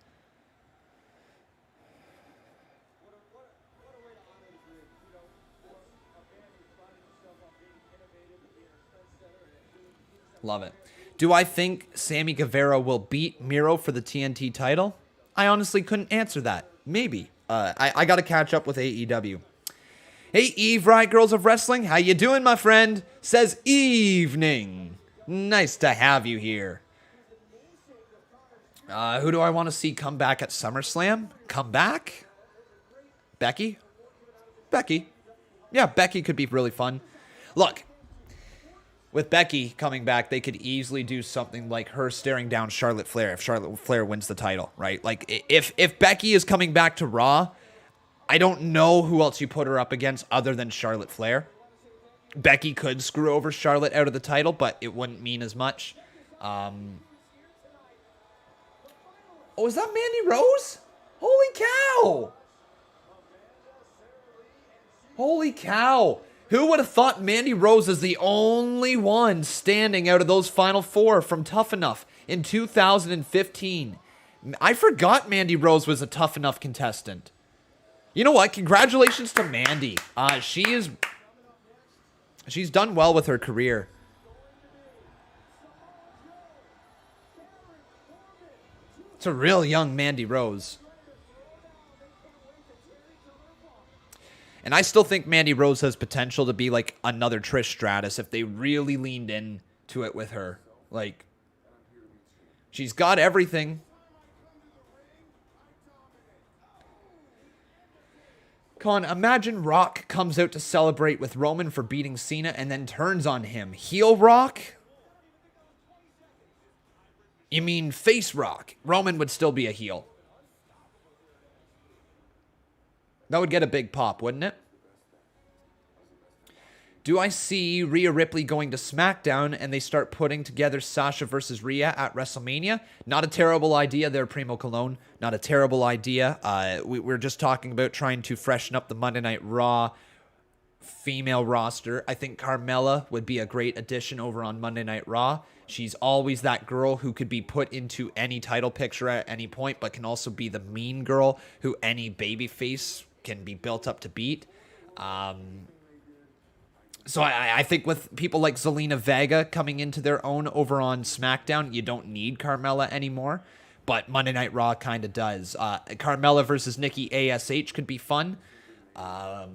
Love it. Do I think Sammy Guevara will beat Miro for the TNT title? I honestly couldn't answer that. Maybe. I got to catch up with AEW. Hey, Eve, Riot Girls of Wrestling. How you doing, my friend? Says evening. Nice to have you here. Who do I want to see come back at SummerSlam? Come back? Becky? Becky. Yeah, Becky could be really fun. Look, with Becky coming back, they could easily do something like her staring down Charlotte Flair if Charlotte Flair wins the title, right? Like, if Becky is coming back to Raw, I don't know who else you put her up against other than Charlotte Flair. Becky could screw over Charlotte out of the title, but it wouldn't mean as much. Oh, is that Mandy Rose? Holy cow! Holy cow! Who would have thought Mandy Rose is the only one standing out of those final four from Tough Enough in 2015? I forgot Mandy Rose was a Tough Enough contestant. You know what? Congratulations to Mandy. She's done well with her career. It's a real young Mandy Rose. And I still think Mandy Rose has potential to be like another Trish Stratus if they really leaned into it with her. Like, she's got everything. Con, imagine Rock comes out to celebrate with Roman for beating Cena and then turns on him. Heel Rock? You mean face Rock? Roman would still be a heel. That would get a big pop, wouldn't it? Do I see Rhea Ripley going to SmackDown and they start putting together Sasha versus Rhea at WrestleMania? Not a terrible idea there, Primo Cologne. Not a terrible idea. We're just talking about trying to freshen up the Monday Night Raw female roster. I think Carmella would be a great addition over on Monday Night Raw. She's always that girl who could be put into any title picture at any point, but can also be the mean girl who any babyface can be built up to beat. So I think with people like Zelina Vega coming into their own over on SmackDown, you don't need Carmella anymore. But Monday Night Raw kind of does. Carmella versus Nikki ASH could be fun. So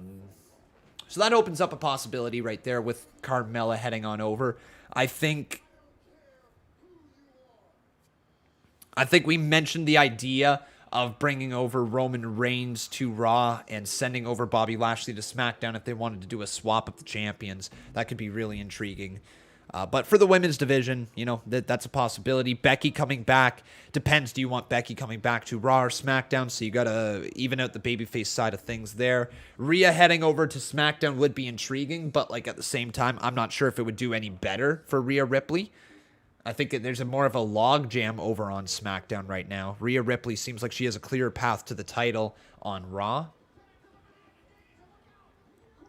that opens up a possibility right there with Carmella heading on over. I think we mentioned the idea of bringing over Roman Reigns to Raw and sending over Bobby Lashley to SmackDown if they wanted to do a swap of the champions. That could be really intriguing. But for the women's division, you know, that's a possibility. Becky coming back. Depends, do you want Becky coming back to Raw or SmackDown? So you got to even out the babyface side of things there. Rhea heading over to SmackDown would be intriguing, but like at the same time, I'm not sure if it would do any better for Rhea Ripley. I think there's more of a log jam over on SmackDown right now. Rhea Ripley seems like she has a clearer path to the title on Raw.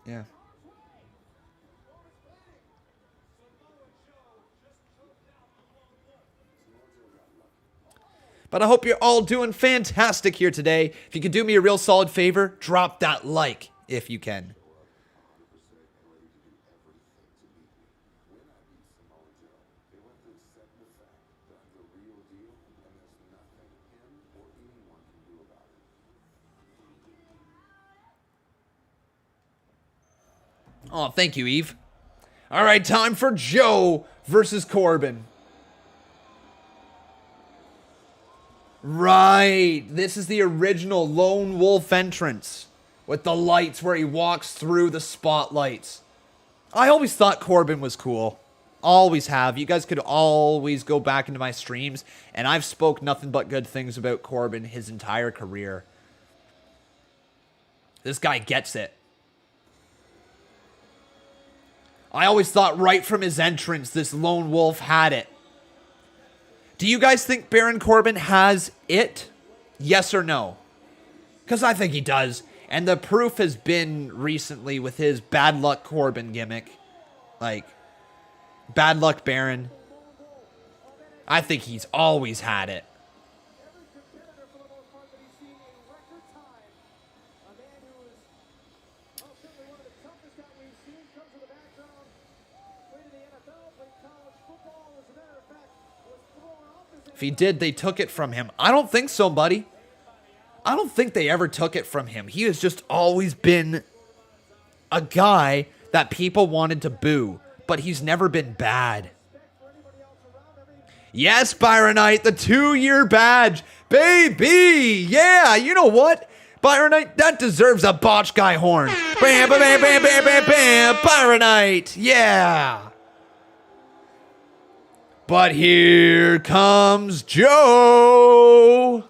Yeah. But I hope you're all doing fantastic here today. If you could do me a real solid favor, drop that like if you can. Oh, thank you, Eve. All right, time for Joe versus Corbin. Right. This is the original Lone Wolf entrance with the lights where he walks through the spotlights. I always thought Corbin was cool. Always have. You guys could always go back into my streams, and I've spoke nothing but good things about Corbin his entire career. This guy gets it. I always thought right from his entrance, this Lone Wolf had it. Do you guys think Baron Corbin has it? Yes or no? Because I think he does. And the proof has been recently with his Bad Luck Corbin gimmick. Like, Bad Luck Baron. I think he's always had it. If he did, they took it from him. I don't think so, buddy. I don't think they ever took it from him. He has just always been a guy that people wanted to boo, but he's never been bad. Yes, Byron Knight, the 2-year badge. Baby! Yeah, you know what? Byron Knight, that deserves a botch guy horn. Bam, bam, bam, bam, bam, bam, bam. Byron Knight, yeah. But here comes Joe.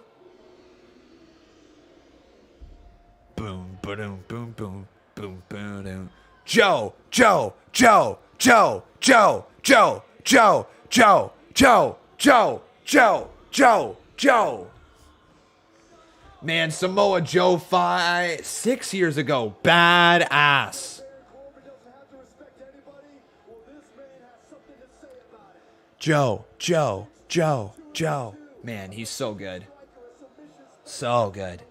Boom, boom, boom, boom, boom, boom. Joe, Joe, Joe, Joe, Joe, Joe, Joe, Joe, Joe, Joe, Joe, Joe, Joe. Man, Samoa Joe 6 years ago, badass. Joe, Joe, Joe, Joe. Man, he's so good. So good.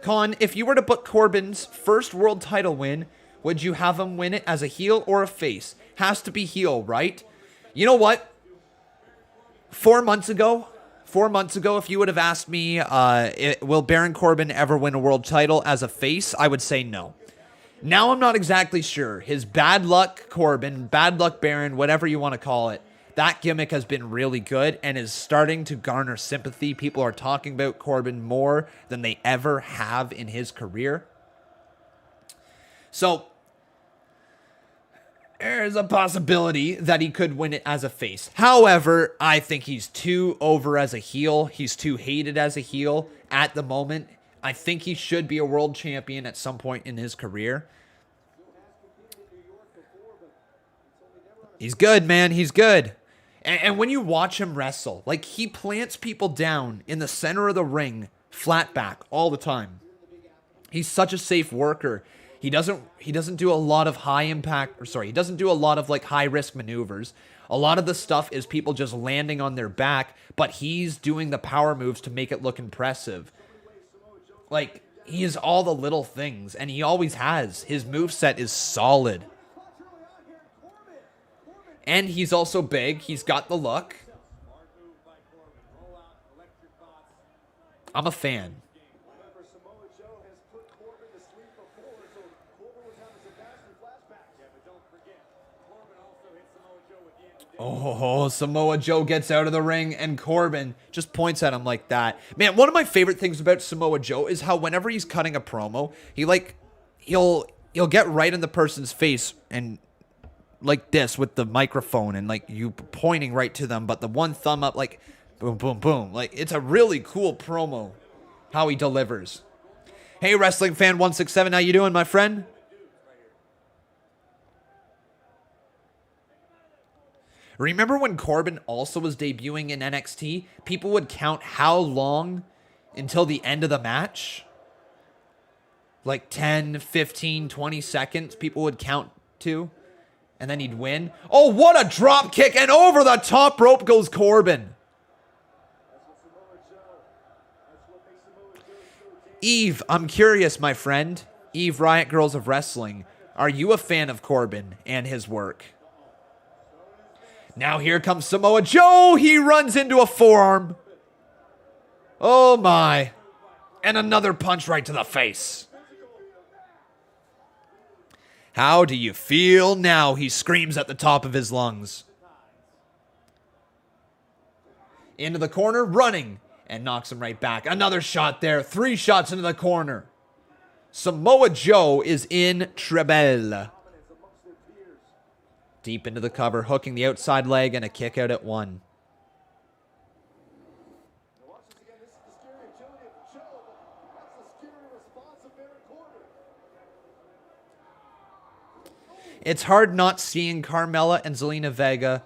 Con, if you were to book Corbin's first world title win, would you have him win it as a heel or a face? Has to be heel, right? You know what? 4 months ago, if you would have asked me, will Baron Corbin ever win a world title as a face, I would say no. Now I'm not exactly sure. His bad luck Corbin, bad luck Baron, whatever you want to call it, that gimmick has been really good and is starting to garner sympathy. People are talking about Corbin more than they ever have in his career. So there's a possibility that he could win it as a face. However, I think he's too over as a heel. He's too hated as a heel at the moment. I think he should be a world champion at some point in his career. He's good, man. He's good. And when you watch him wrestle, like, he plants people down in the center of the ring, flat back, all the time. He's such a safe worker. He doesn't do a lot of he doesn't do a lot of like high risk maneuvers. A lot of the stuff is people just landing on their back, but he's doing the power moves to make it look impressive. Like, he is all the little things, and he always has. His moveset is solid. And he's also big. He's got the look. I'm a fan. Oh, Samoa Joe gets out of the ring and Corbin just points at him like that. Man, one of my favorite things about Samoa Joe is how whenever he's cutting a promo, he'll get right in the person's face and like this with the microphone and like you pointing right to them, but the one thumb up, like boom, boom, boom. Like, it's a really cool promo how he delivers. Hey, Wrestling Fan 167, how you doing, my friend? Remember when Corbin also was debuting in NXT? People would count how long until the end of the match? Like 10, 15, 20 seconds people would count to, and then he'd win. Oh, what a drop kick, and over the top rope goes Corbin. Eve, I'm curious, my friend. Eve, Riot Girls of Wrestling. Are you a fan of Corbin and his work? Now here comes Samoa Joe. He runs into a forearm. Oh my. And another punch right to the face. How do you feel now? He screams at the top of his lungs. Into the corner, running, and knocks him right back. Another shot there. 3 shots into the corner. Samoa Joe is in trouble. Deep into the cover, hooking the outside leg and a kick out at 1. It's hard not seeing Carmella and Zelina Vega,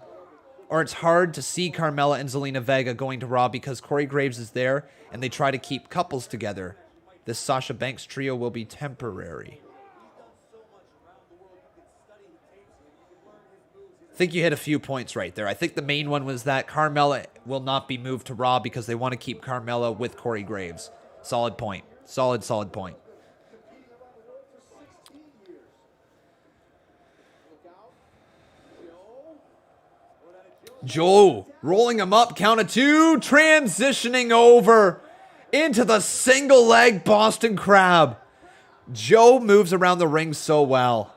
or it's hard to see Carmella and Zelina Vega going to Raw because Corey Graves is there and they try to keep couples together. This Sasha Banks trio will be temporary. I think you hit a few points right there. I think the main one was that Carmella will not be moved to Raw because they want to keep Carmella with Corey Graves. Solid point. Solid point. Joe rolling him up, count of 2, transitioning over into the single leg Boston Crab. Joe moves around the ring so well.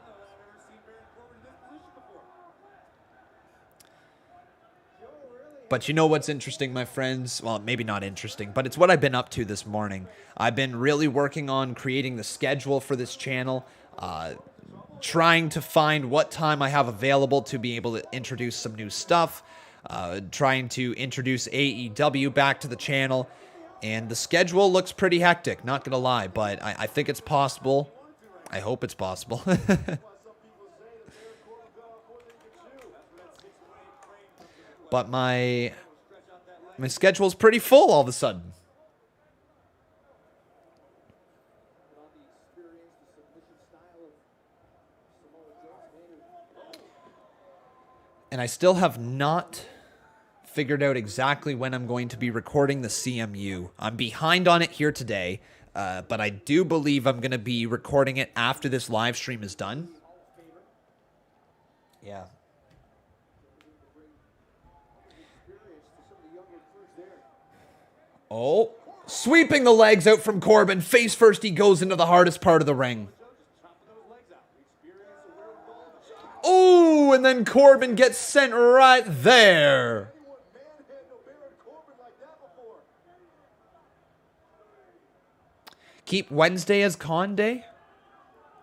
But you know what's interesting, my friends? Well, maybe not interesting, but it's what I've been up to this morning. I've been really working on creating the schedule for this channel, trying to find what time I have available to be able to introduce some new stuff, trying to introduce AEW back to the channel, and the schedule looks pretty hectic, not gonna lie, but I think it's possible. I hope it's possible. But my schedule's pretty full all of a sudden. And I still have not figured out exactly when I'm going to be recording the CMU. I'm behind on it here today, but I do believe I'm going to be recording it after this live stream is done. Yeah. Oh, sweeping the legs out from Corbin. Face first, he goes into the hardest part of the ring. Oh, and then Corbin gets sent right there. Keep Wednesday as Con Day?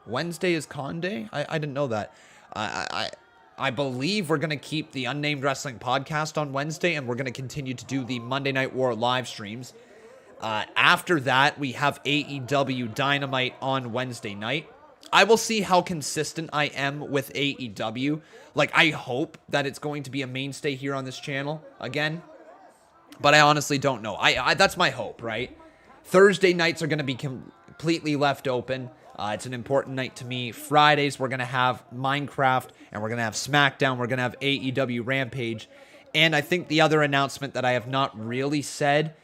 Wednesday is Con Day? I didn't know that. I believe we're going to keep the Unnamed Wrestling podcast on Wednesday, and we're going to continue to do the Monday Night War live streams. After that, we have AEW Dynamite on Wednesday night. I will see how consistent I am with AEW. Like, I hope that it's going to be a mainstay here on this channel again. But I honestly don't know. That's my hope, right? Thursday nights are going to be completely left open. It's an important night to me. Fridays, we're going to have Minecraft, and we're going to have SmackDown. We're going to have AEW Rampage. And I think the other announcement that I have not really said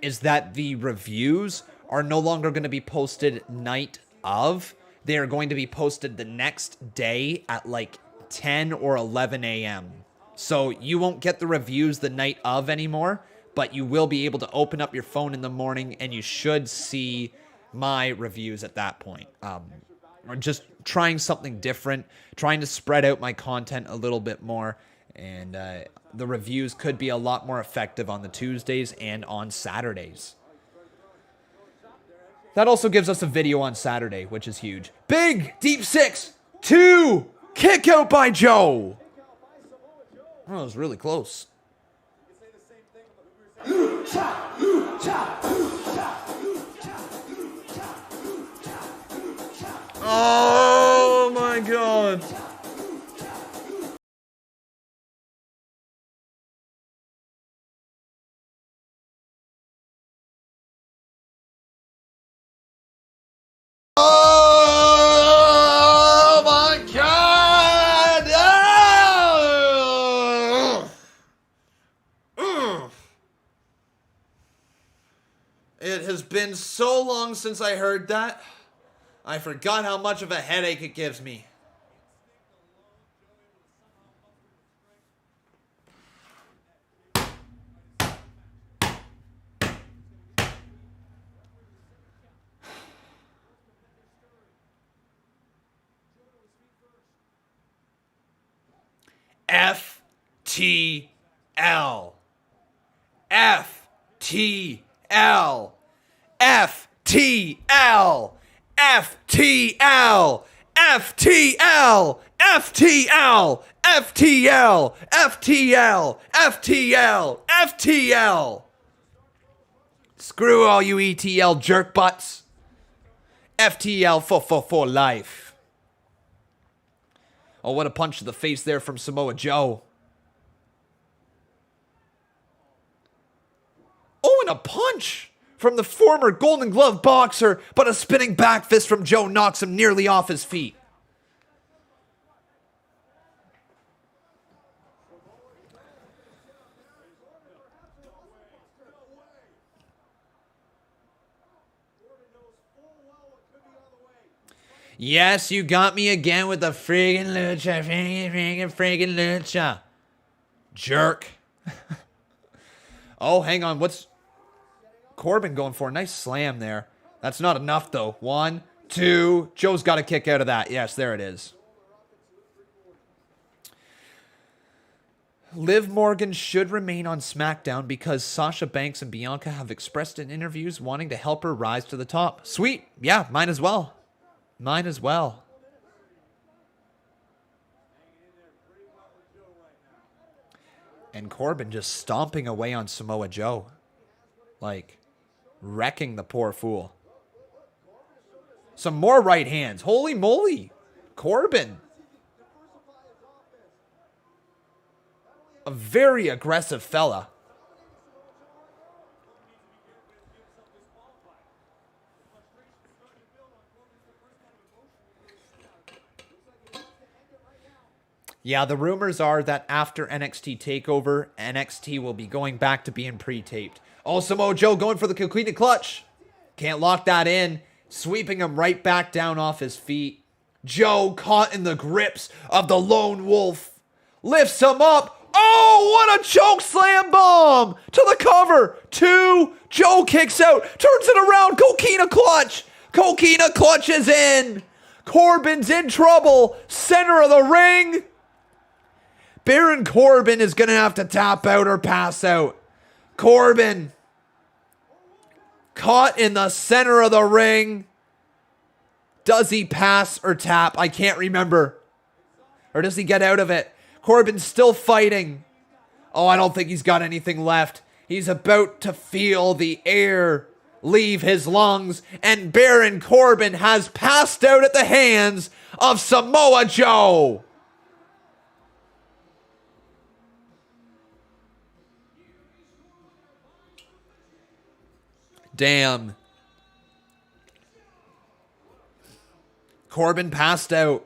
is that the reviews are no longer going to be posted night of. They are going to be posted the next day at like 10 or 11 a.m. So you won't get the reviews the night of anymore, but you will be able to open up your phone in the morning, and you should see my reviews at that point. Or just trying something different, trying to spread out my content a little bit more, and the reviews could be a lot more effective on the Tuesdays and on Saturdays. That also gives us a video on Saturday, which is huge. Big deep 6-2 kick out by Joe. Oh, that was really close. Oh my God. Oh my God. It has been so long since I heard that. I forgot how much of a headache it gives me. FTL. FTL. FTL. FTL. FTL. FTL. FTL. FTL. FTL. FTL. Screw all you ETL jerk butts. FTL for life. Oh, what a punch to the face there from Samoa Joe. Oh, and a punch from the former Golden Glove boxer, but a spinning back fist from Joe knocks him nearly off his feet. Yes, you got me again with the friggin' lucha, friggin' lucha. Jerk. Oh, hang on, what's Corbin going for? Nice slam there. That's not enough, though. 1, 2. Joe's got a kick out of that. Yes, there it is. Liv Morgan should remain on SmackDown because Sasha Banks and Bianca have expressed in interviews wanting to help her rise to the top. Sweet. Yeah, mine as well. Mine as well. And Corbin just stomping away on Samoa Joe. Like, wrecking the poor fool. Some more right hands. Holy moly. Corbin. A very aggressive fella. Yeah, the rumors are that after NXT Takeover, NXT will be going back to being pre-taped. Oh, Samoa Joe going for the Coquina Clutch. Can't lock that in. Sweeping him right back down off his feet. Joe caught in the grips of the Lone Wolf. Lifts him up. Oh, what a choke slam bomb to the cover. 2. Joe kicks out. Turns it around. Coquina Clutch. Coquina Clutch is in. Corbin's in trouble. Center of the ring. Baron Corbin is going to have to tap out or pass out. Corbin caught in the center of the ring. Does he pass or tap? I can't remember. Or does he get out of it? Corbin's still fighting. Oh, I don't think he's got anything left. He's about to feel the air leave his lungs. And Baron Corbin has passed out at the hands of Samoa Joe. Damn. Corbin passed out.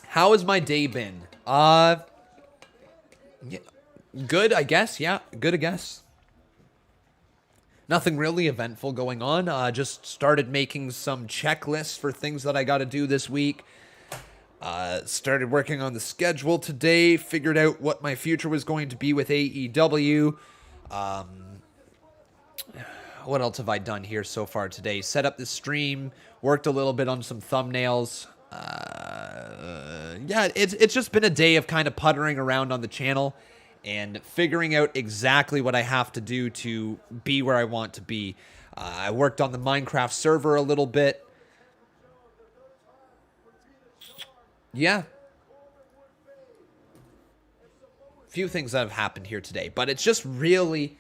How has my day been? Yeah, good, I guess. Yeah, good, I guess. Nothing really eventful going on. Just started making some checklists for things that I got to do this week. Started working on the schedule today. Figured out what my future was going to be with AEW. What else have I done here so far today? Set up the stream. Worked a little bit on some thumbnails. Yeah, it's just been a day of kind of puttering around on the channel and figuring out exactly what I have to do to be where I want to be. I worked on the Minecraft server a little bit. Yeah. Few things that have happened here today, but it's just really,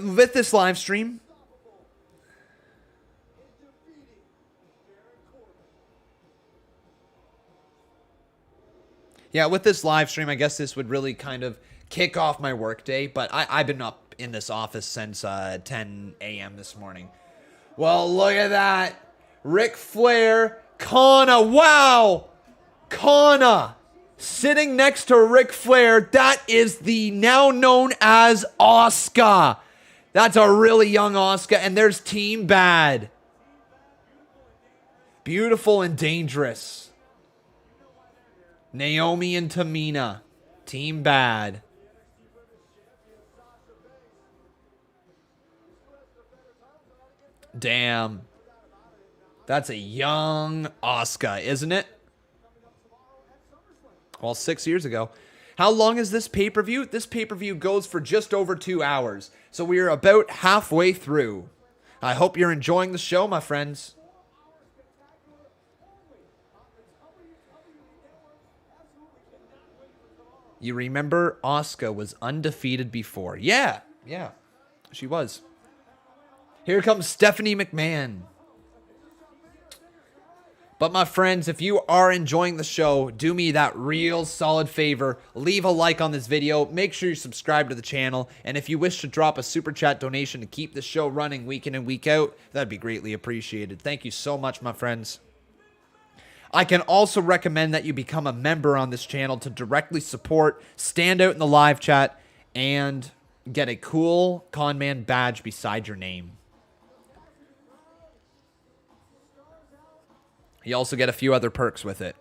with this live stream, yeah, with this live stream, I guess this would really kind of kick off my workday, but I've been up in this office since 10 a.m. this morning. Well, look at that. Ric Flair, Kana, wow! Kana, sitting next to Ric Flair, that is the now known as Asuka. That's a really young Asuka, and there's Team Bad. Beautiful and dangerous. Naomi and Tamina. Team Bad. Damn. That's a young Asuka, isn't it? Well, 6 years ago. How long is this pay-per-view? This pay-per-view goes for just over 2 hours. So we are about halfway through. I hope you're enjoying the show, my friends. You remember Asuka was undefeated before. Yeah, she was. Here comes Stephanie McMahon. But my friends, if you are enjoying the show, do me that real solid favor. Leave a like on this video. Make sure you subscribe to the channel. And if you wish to drop a super chat donation to keep the show running week in and week out, that'd be greatly appreciated. Thank you so much, my friends. I can also recommend that you become a member on this channel to directly support, stand out in the live chat, and get a cool Conman badge beside your name. You also get a few other perks with it.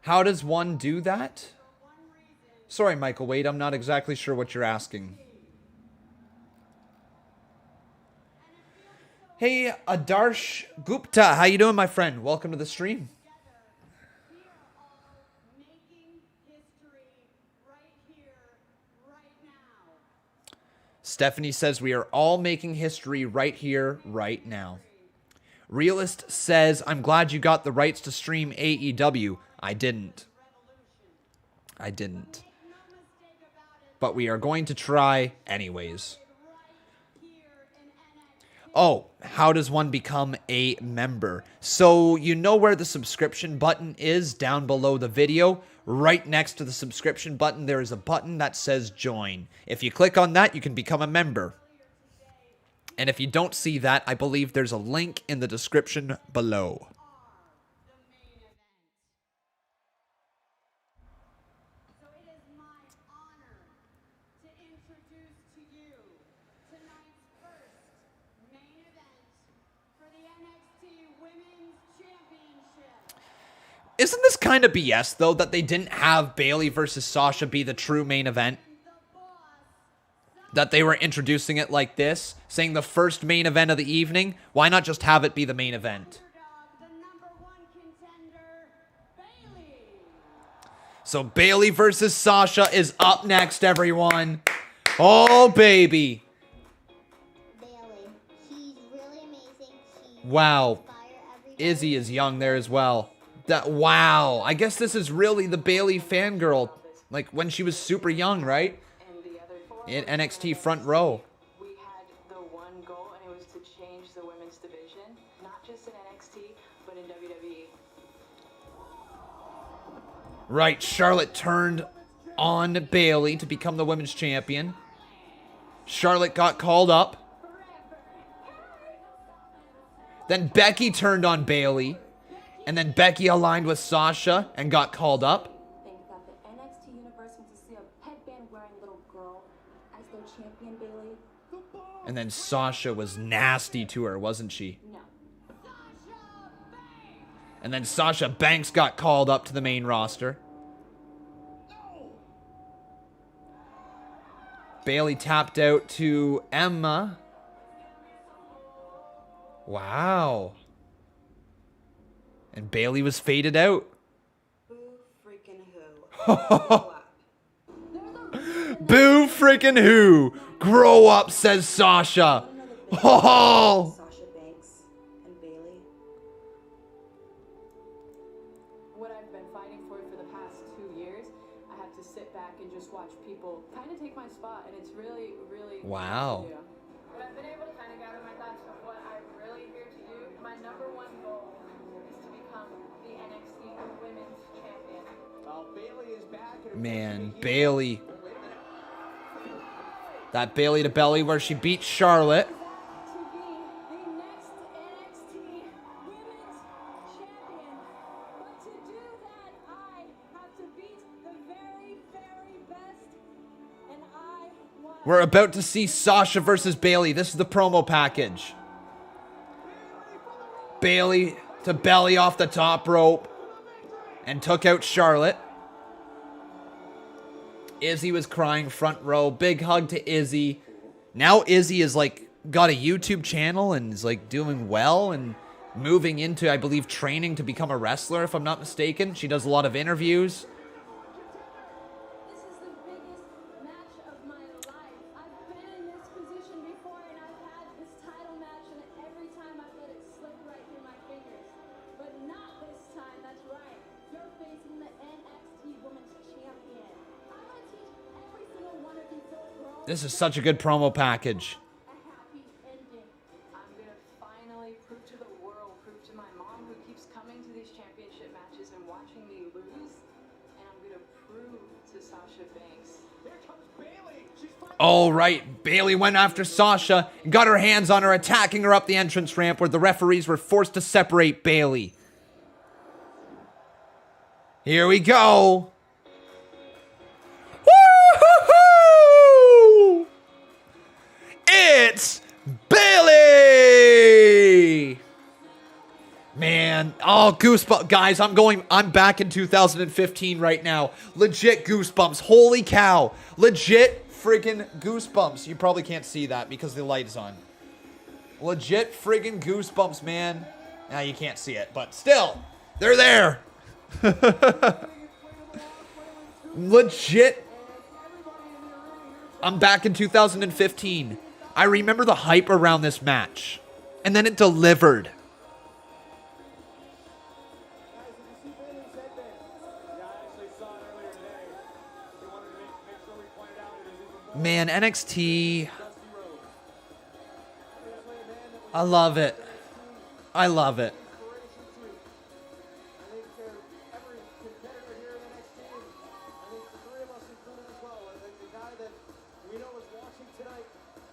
How does one do that? Sorry, Michael Wade, I'm not exactly sure what you're asking. Hey, Adarsh Gupta, how you doing, my friend? Welcome to the stream. We are all making history right here, right now. Stephanie says we are all making history right here, right now. Realist says, I'm glad you got the rights to stream AEW. I didn't. But we are going to try anyways. Oh, how does one become a member? So you know where the subscription button is down below the video? Right next to the subscription button, there is a button that says join. If you click on that, you can become a member. And if you don't see that, I believe there's a link in the description below. So it is my honor to introduce to you tonight's first main event for the NXT Women's Championship. Isn't this kind of BS, though, that they didn't have Bayley versus Sasha be the true main event? That they were introducing it like this, saying the first main event of the evening. Why not just have it be the main event? The number one contender, Bayley. So Bayley versus Sasha is up next, everyone. Oh, baby. Bayley. She's really amazing. She Wow. inspires every day. Izzy is young there as well. Wow. I guess this is really the Bayley fangirl. Like when she was super young, right? And the other four In NXT front row. we had the one goal, and it was to change the women's division, not just in NXT, but in WWE. Right, Charlotte turned on Bayley to become the women's champion. Charlotte got called up. Then Becky turned on Bayley. And then Becky aligned with Sasha and got called up. Think that the NXT universe wants to see a headband-wearing little girl as their champion, Bayley? And then Sasha was nasty to her, wasn't she? No. And then Sasha Banks got called up to the main roster. Bayley tapped out to Emma. Wow. And Bayley was faded out. Boo freaking who? Grow up. Boo freaking who? Grow up, says Sasha. Oh. Sasha Banks and Bayley. What I've been fighting for the past 2 years, I have to sit back and just watch people kind of take my spot, and it's really, really Wow. fun to do. But I've been able to kind of gather my thoughts of what I'm really here to do. My number one goal is to become the NXT Women's Champion. Man, Bayley. That Bayley to belly where she beat Charlotte. To be the next NXT Women's Champion. But to do that, I have to beat the very, very best. And I want We're about to see Sasha versus Bayley. This is the promo package. Bayley to belly off the top rope and took out Charlotte. Izzy was crying front row. Big hug to Izzy. Now Izzy is like got a YouTube channel and is like doing well and moving into, I believe, training to become a wrestler, if I'm not mistaken. She does a lot of interviews. This is the biggest match of my life. I've been in this position before, and I've had this title match, and every time I've let it slip right through my fingers. But not this time, that's right. You're facing the NXT Women's Champion. I'm gonna teach every single one of you little girls This is such a good promo package. a happy ending. I'm gonna finally prove to the world, prove to my mom who keeps coming to these championship matches and watching me lose, and I'm gonna prove to Sasha Banks. All right, Bayley went after Sasha and got her hands on her, attacking her up the entrance ramp where the referees were forced to separate Bayley. Here we go. Woo-hoo-hoo! It's Bayley! Man, Oh, goosebumps. Guys, I'm back in 2015 right now. Legit goosebumps. Holy cow. Legit friggin' goosebumps. You probably can't see that because the light is on. Legit friggin' goosebumps, man. Now you can't see it, but still, they're there. Legit. I'm back in 2015. I remember the hype around this match. And then it delivered. Man, NXT. I love it. I love it.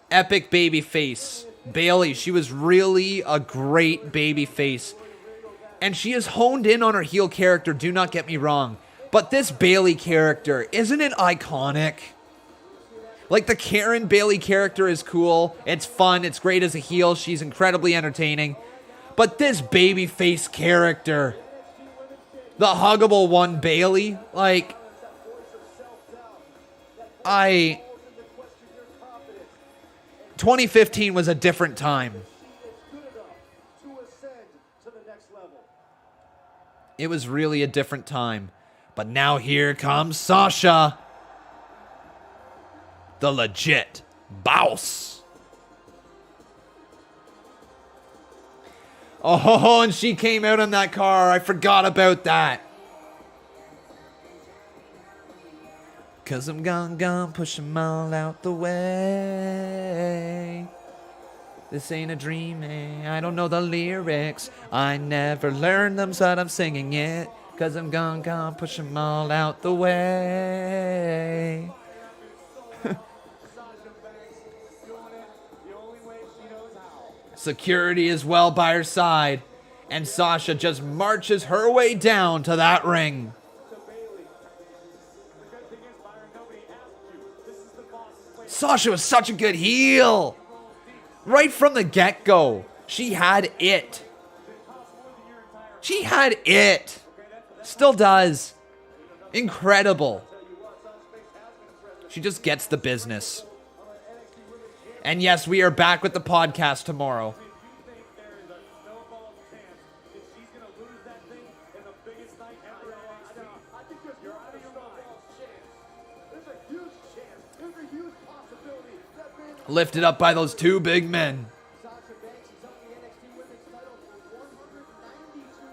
Epic babyface. Bayley, she was really a great babyface. And she has honed in on her heel character, do not get me wrong. But this Bayley character, isn't it iconic? Like, the Karen Bayley character is cool. It's fun. It's great as a heel. She's incredibly entertaining. But this babyface character, the huggable one, Bayley, like, 2015 was a different time. It was really a different time. But now here comes Sasha, the legit boss. Oh, and she came out in that car. I forgot about that. 'Cause I'm gone, push them all out the way. This ain't a dream, I don't know the lyrics. I never learned them, so I'm singing it. 'Cause I'm gone, push them all out the way. Security is well by her side, and Sasha just marches her way down to that ring. Sasha was such a good heel. Right from the get-go, she had it. She had it. Still does. Incredible. She just gets the business. And yes, we are back with the podcast tomorrow. Lifted up by those two big men.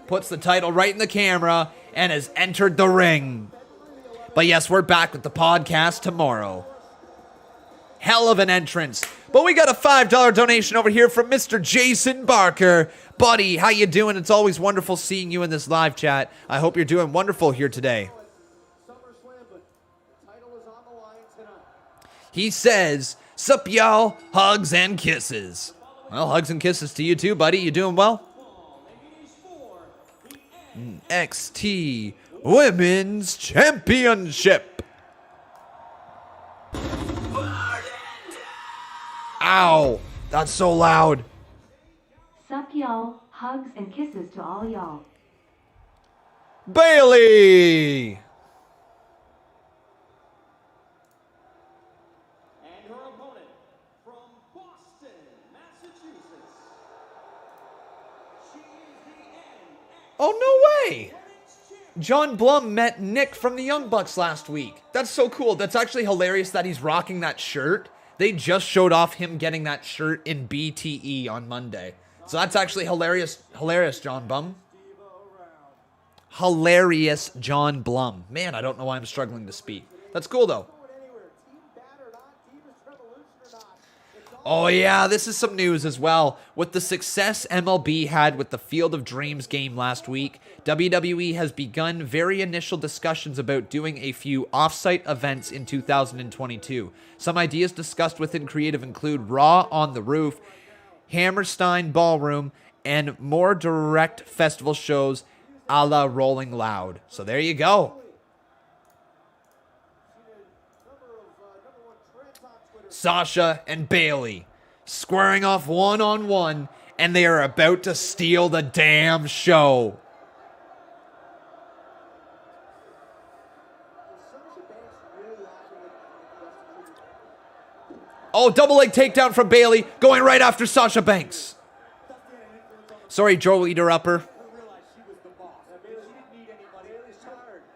Puts the title right in the camera and has entered the ring. But yes, we're back with the podcast tomorrow. Hell of an entrance. But we got a $5 donation over here from Mr. Jason Barker. Buddy, how you doing? It's always wonderful seeing you in this live chat. I hope you're doing wonderful here today. He says, "Sup, y'all? Hugs and kisses." Well, hugs and kisses to you too, buddy. You doing well? NXT Women's Championship. Ow, that's so loud. Sup, y'all? Hugs and kisses to all y'all. Bayley. And her opponent from Boston, Massachusetts. She is the NXT. Oh, no way. John Blum met Nick from the Young Bucks last week. That's so cool. That's actually hilarious that he's rocking that shirt. They just showed off him getting that shirt in BTE on Monday. So that's actually hilarious. Hilarious, John Blum. Hilarious, John Blum. Man, I don't know why I'm struggling to speak. That's cool, though. Oh yeah, this is some news as well. With the success MLB had with the Field of Dreams game last week, WWE has begun very initial discussions about doing a few off-site events in 2022. Some ideas discussed within creative include Raw on the Roof, Hammerstein Ballroom, and more direct festival shows a la Rolling Loud. So there you go. Sasha and Bayley squaring off one-on-one, and they are about to steal the damn show. Oh, double leg takedown from Bayley, going right after Sasha Banks. Sorry, Joe Eater Upper.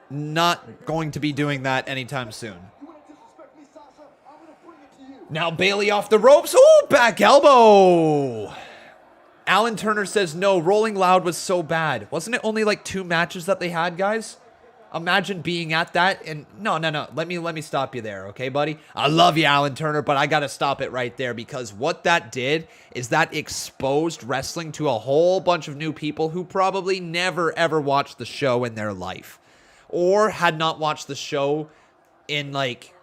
Not going to be doing that anytime soon. Now Bayley off the ropes. Oh, back elbow. Alan Turner says, no, Rolling Loud was so bad. Wasn't it only like 2 matches that they had, guys? Imagine being at that and no. Let me stop you there, okay, buddy? I love you, Alan Turner, but I gotta stop it right there because what that did is that exposed wrestling to a whole bunch of new people who probably never ever watched the show in their life. Or had not watched the show in like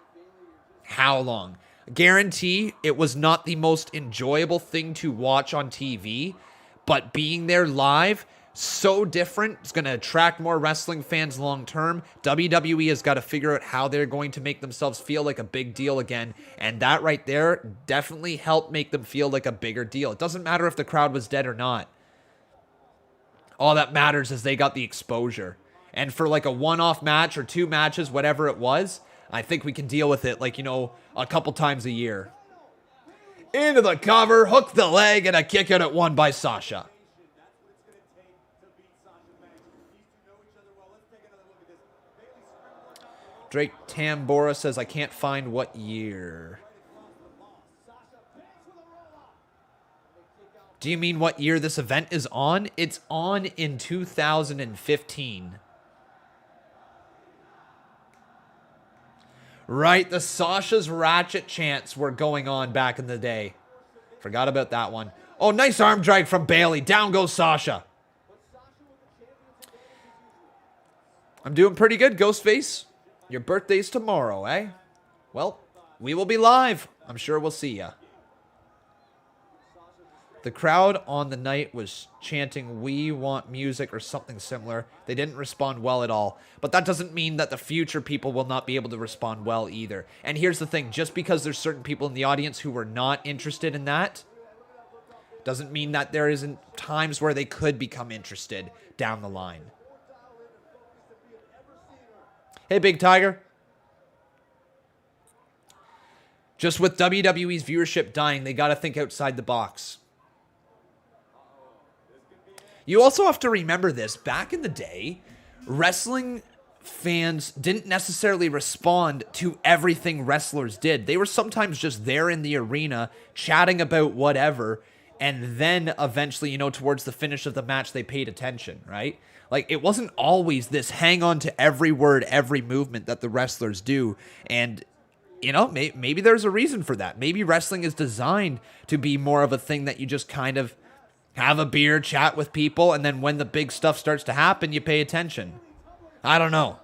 how long? Guarantee it was not the most enjoyable thing to watch on TV, but being there live, so different. It's going to attract more wrestling fans long term. WWE has got to figure out how they're going to make themselves feel like a big deal again, and that right there definitely helped make them feel like a bigger deal. It doesn't matter if the crowd was dead or not. All that matters is they got the exposure. And for like a one-off match or 2 matches, whatever it was, I think we can deal with it like, you know, a couple times a year. Into the cover, hook the leg, and a kick out at 1 by Sasha. Drake Tambora says, I can't find what year. Do you mean what year this event is on? It's on in 2015. Right, the Sasha's Ratchet chants were going on back in the day. Forgot about that one. Oh, nice arm drag from Bayley. Down goes Sasha. I'm doing pretty good, Ghostface. Your birthday's tomorrow, eh? Well, we will be live. I'm sure we'll see ya. The crowd on the night was chanting, "We want music," or something similar. They didn't respond well at all. But that doesn't mean that the future people will not be able to respond well either. And here's the thing. Just because there's certain people in the audience who were not interested in that, doesn't mean that there isn't times where they could become interested down the line. Hey, Big Tiger. Just with WWE's viewership dying, they got to think outside the box. You also have to remember this. Back in the day, wrestling fans didn't necessarily respond to everything wrestlers did. They were sometimes just there in the arena chatting about whatever, and then eventually, you know, towards the finish of the match, they paid attention, right? Like, it wasn't always this hang on to every word, every movement that the wrestlers do. And, you know, maybe there's a reason for that. Maybe wrestling is designed to be more of a thing that you just kind of have a beer, chat with people, and then when the big stuff starts to happen, you pay attention. I don't know.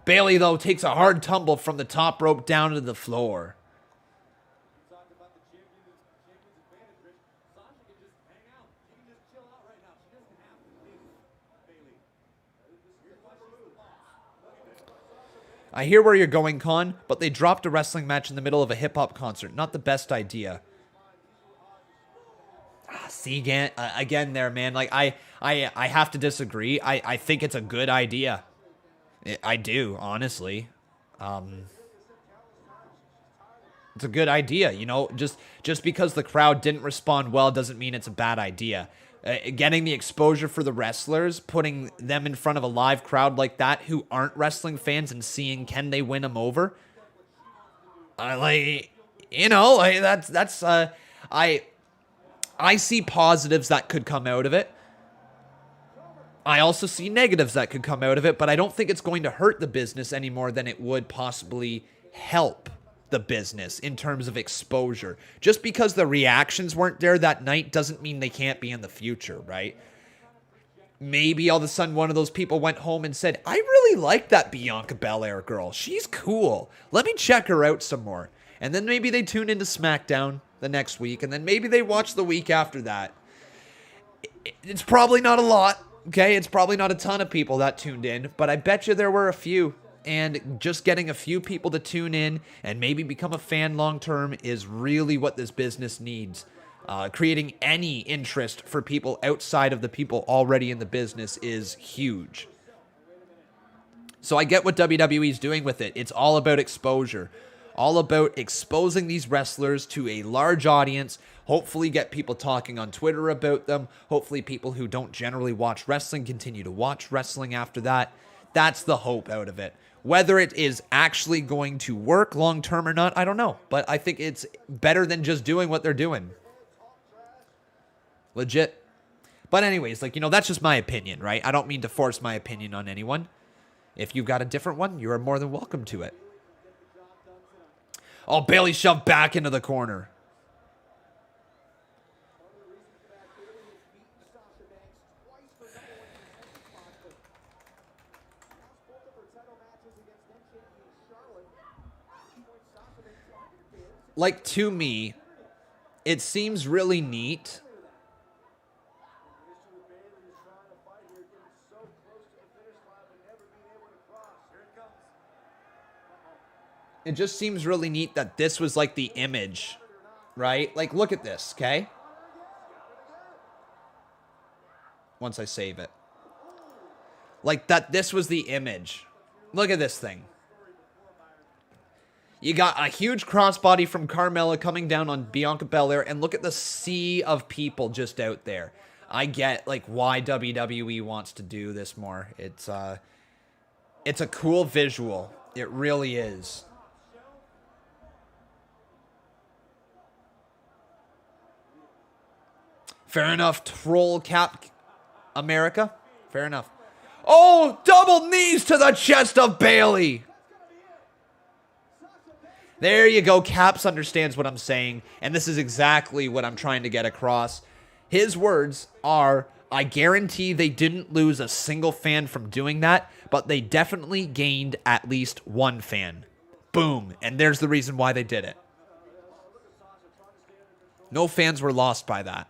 Bayley, though, takes a hard tumble from the top rope down to the floor. I hear where you're going, Con, but they dropped a wrestling match in the middle of a hip-hop concert. Not the best idea. See, again there, man. Like, I have to disagree. I think it's a good idea. I do, honestly. It's a good idea, you know. Just because the crowd didn't respond well doesn't mean it's a bad idea. Getting the exposure for the wrestlers, putting them in front of a live crowd like that who aren't wrestling fans and seeing can they win them over. I see positives that could come out of it. I also see negatives that could come out of it, but I don't think it's going to hurt the business any more than it would possibly help the business in terms of exposure. Just because the reactions weren't there that night doesn't mean they can't be in the future, right? Maybe all of a sudden one of those people went home and said, I really like that Bianca Belair girl. She's cool. Let me check her out some more. And then maybe they tune into SmackDown the next week, and then maybe they watch the week after that. It's probably not a lot, okay? It's probably not a ton of people that tuned in, but I bet you there were a few. And just getting a few people to tune in and maybe become a fan long term is really what this business needs. Creating any interest for people outside of the people already in the business is huge. So I get what WWE is doing with it. It's all about exposure. All about exposing these wrestlers to a large audience. Hopefully get people talking on Twitter about them. Hopefully people who don't generally watch wrestling continue to watch wrestling after that. That's the hope out of it. Whether it is actually going to work long term or not, I don't know. But I think it's better than just doing what they're doing. Legit. But anyways, like, that's just my opinion, right? I don't mean to force my opinion on anyone. If you've got a different one, you are more than welcome to it. Oh, Bayley shoved back into the corner. Like, to me, it seems really neat. It just seems really neat that this was like the image, right? Like, look at this, okay? Once I save it. Like, that this was the image. Look at this thing. You got a huge crossbody from Carmella coming down on Bianca Belair, and look at the sea of people just out there. I get, like, why WWE wants to do this more. It's a cool visual. It really is. Fair enough, troll cap America. Fair enough. Oh, double knees to the chest of Bayley. There you go. Caps understands what I'm saying, and this is exactly what I'm trying to get across. His words are, I guarantee they didn't lose a single fan from doing that, but they definitely gained at least one fan. Boom. And there's the reason why they did it. No fans were lost by that.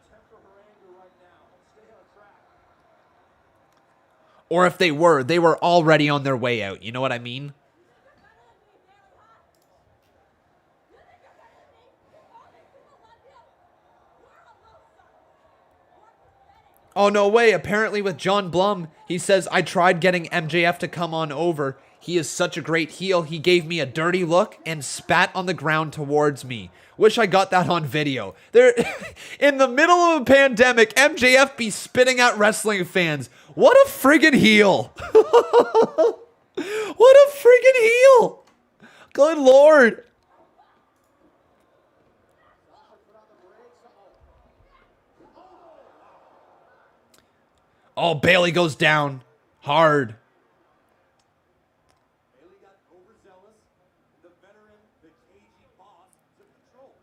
Or if they were already on their way out. You know what I mean? Oh, no way. Apparently with John Blum, he says, I tried getting MJF to come on over. He is such a great heel. He gave me a dirty look and spat on the ground towards me. Wish I got that on video. There, in the middle of a pandemic, MJF be spitting at wrestling fans. What a friggin' heel. What a friggin' heel. Good Lord. Oh, Bayley goes down hard. Bayley got overzealous. The veteran, the cagey boss, took control.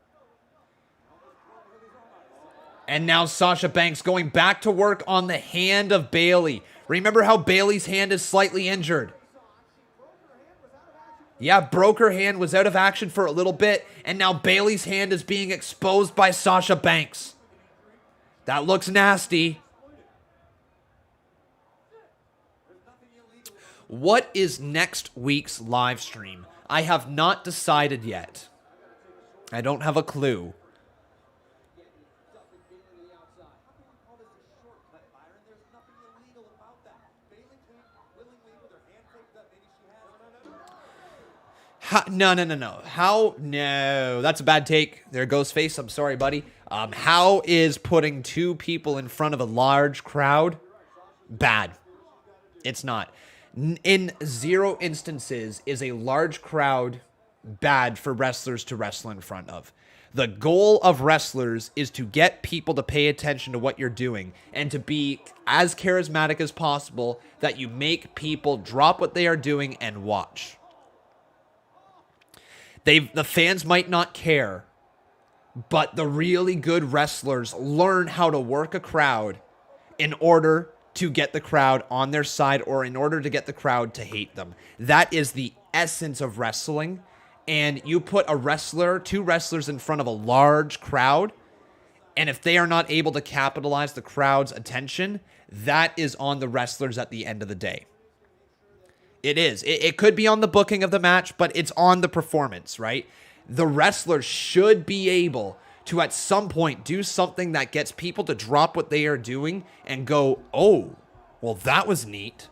And now Sasha Banks going back to work on the hand of Bayley. Remember how Bayley's hand is slightly injured? Yeah, broke her hand, was out of action for a little bit, and now Bayley's hand is being exposed by Sasha Banks. That looks nasty. What is next week's live stream? I have not decided yet. I don't have a clue. No. How? No. That's a bad take. There goes face. I'm sorry, buddy. How is putting two people in front of a large crowd bad? It's not. In 0 instances is a large crowd bad for wrestlers to wrestle in front of. The goal of wrestlers is to get people to pay attention to what you're doing and to be as charismatic as possible that you make people drop what they are doing and watch. The fans might not care, but the really good wrestlers learn how to work a crowd in order to get the crowd on their side or in order to get the crowd to hate them. That is the essence of wrestling. And you put a wrestler, two wrestlers in front of a large crowd, and if they are not able to capitalize the crowd's attention, that is on the wrestlers at the end of the day. It is. It could be on the booking of the match, but it's on the performance, right? The wrestler should be able to at some point do something that gets people to drop what they are doing and go, oh, well, that was neat.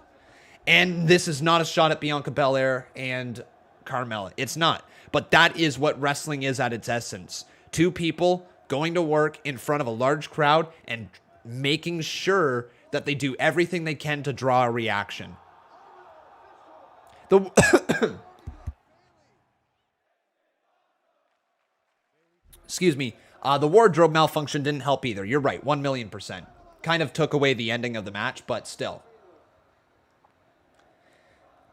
And this is not a shot at Bianca Belair and Carmella. It's not. But that is what wrestling is at its essence. Two people going to work in front of a large crowd and making sure that they do everything they can to draw a reaction. Excuse me. The wardrobe malfunction didn't help either. You're right. 1,000,000%. Kind of took away the ending of the match, but still.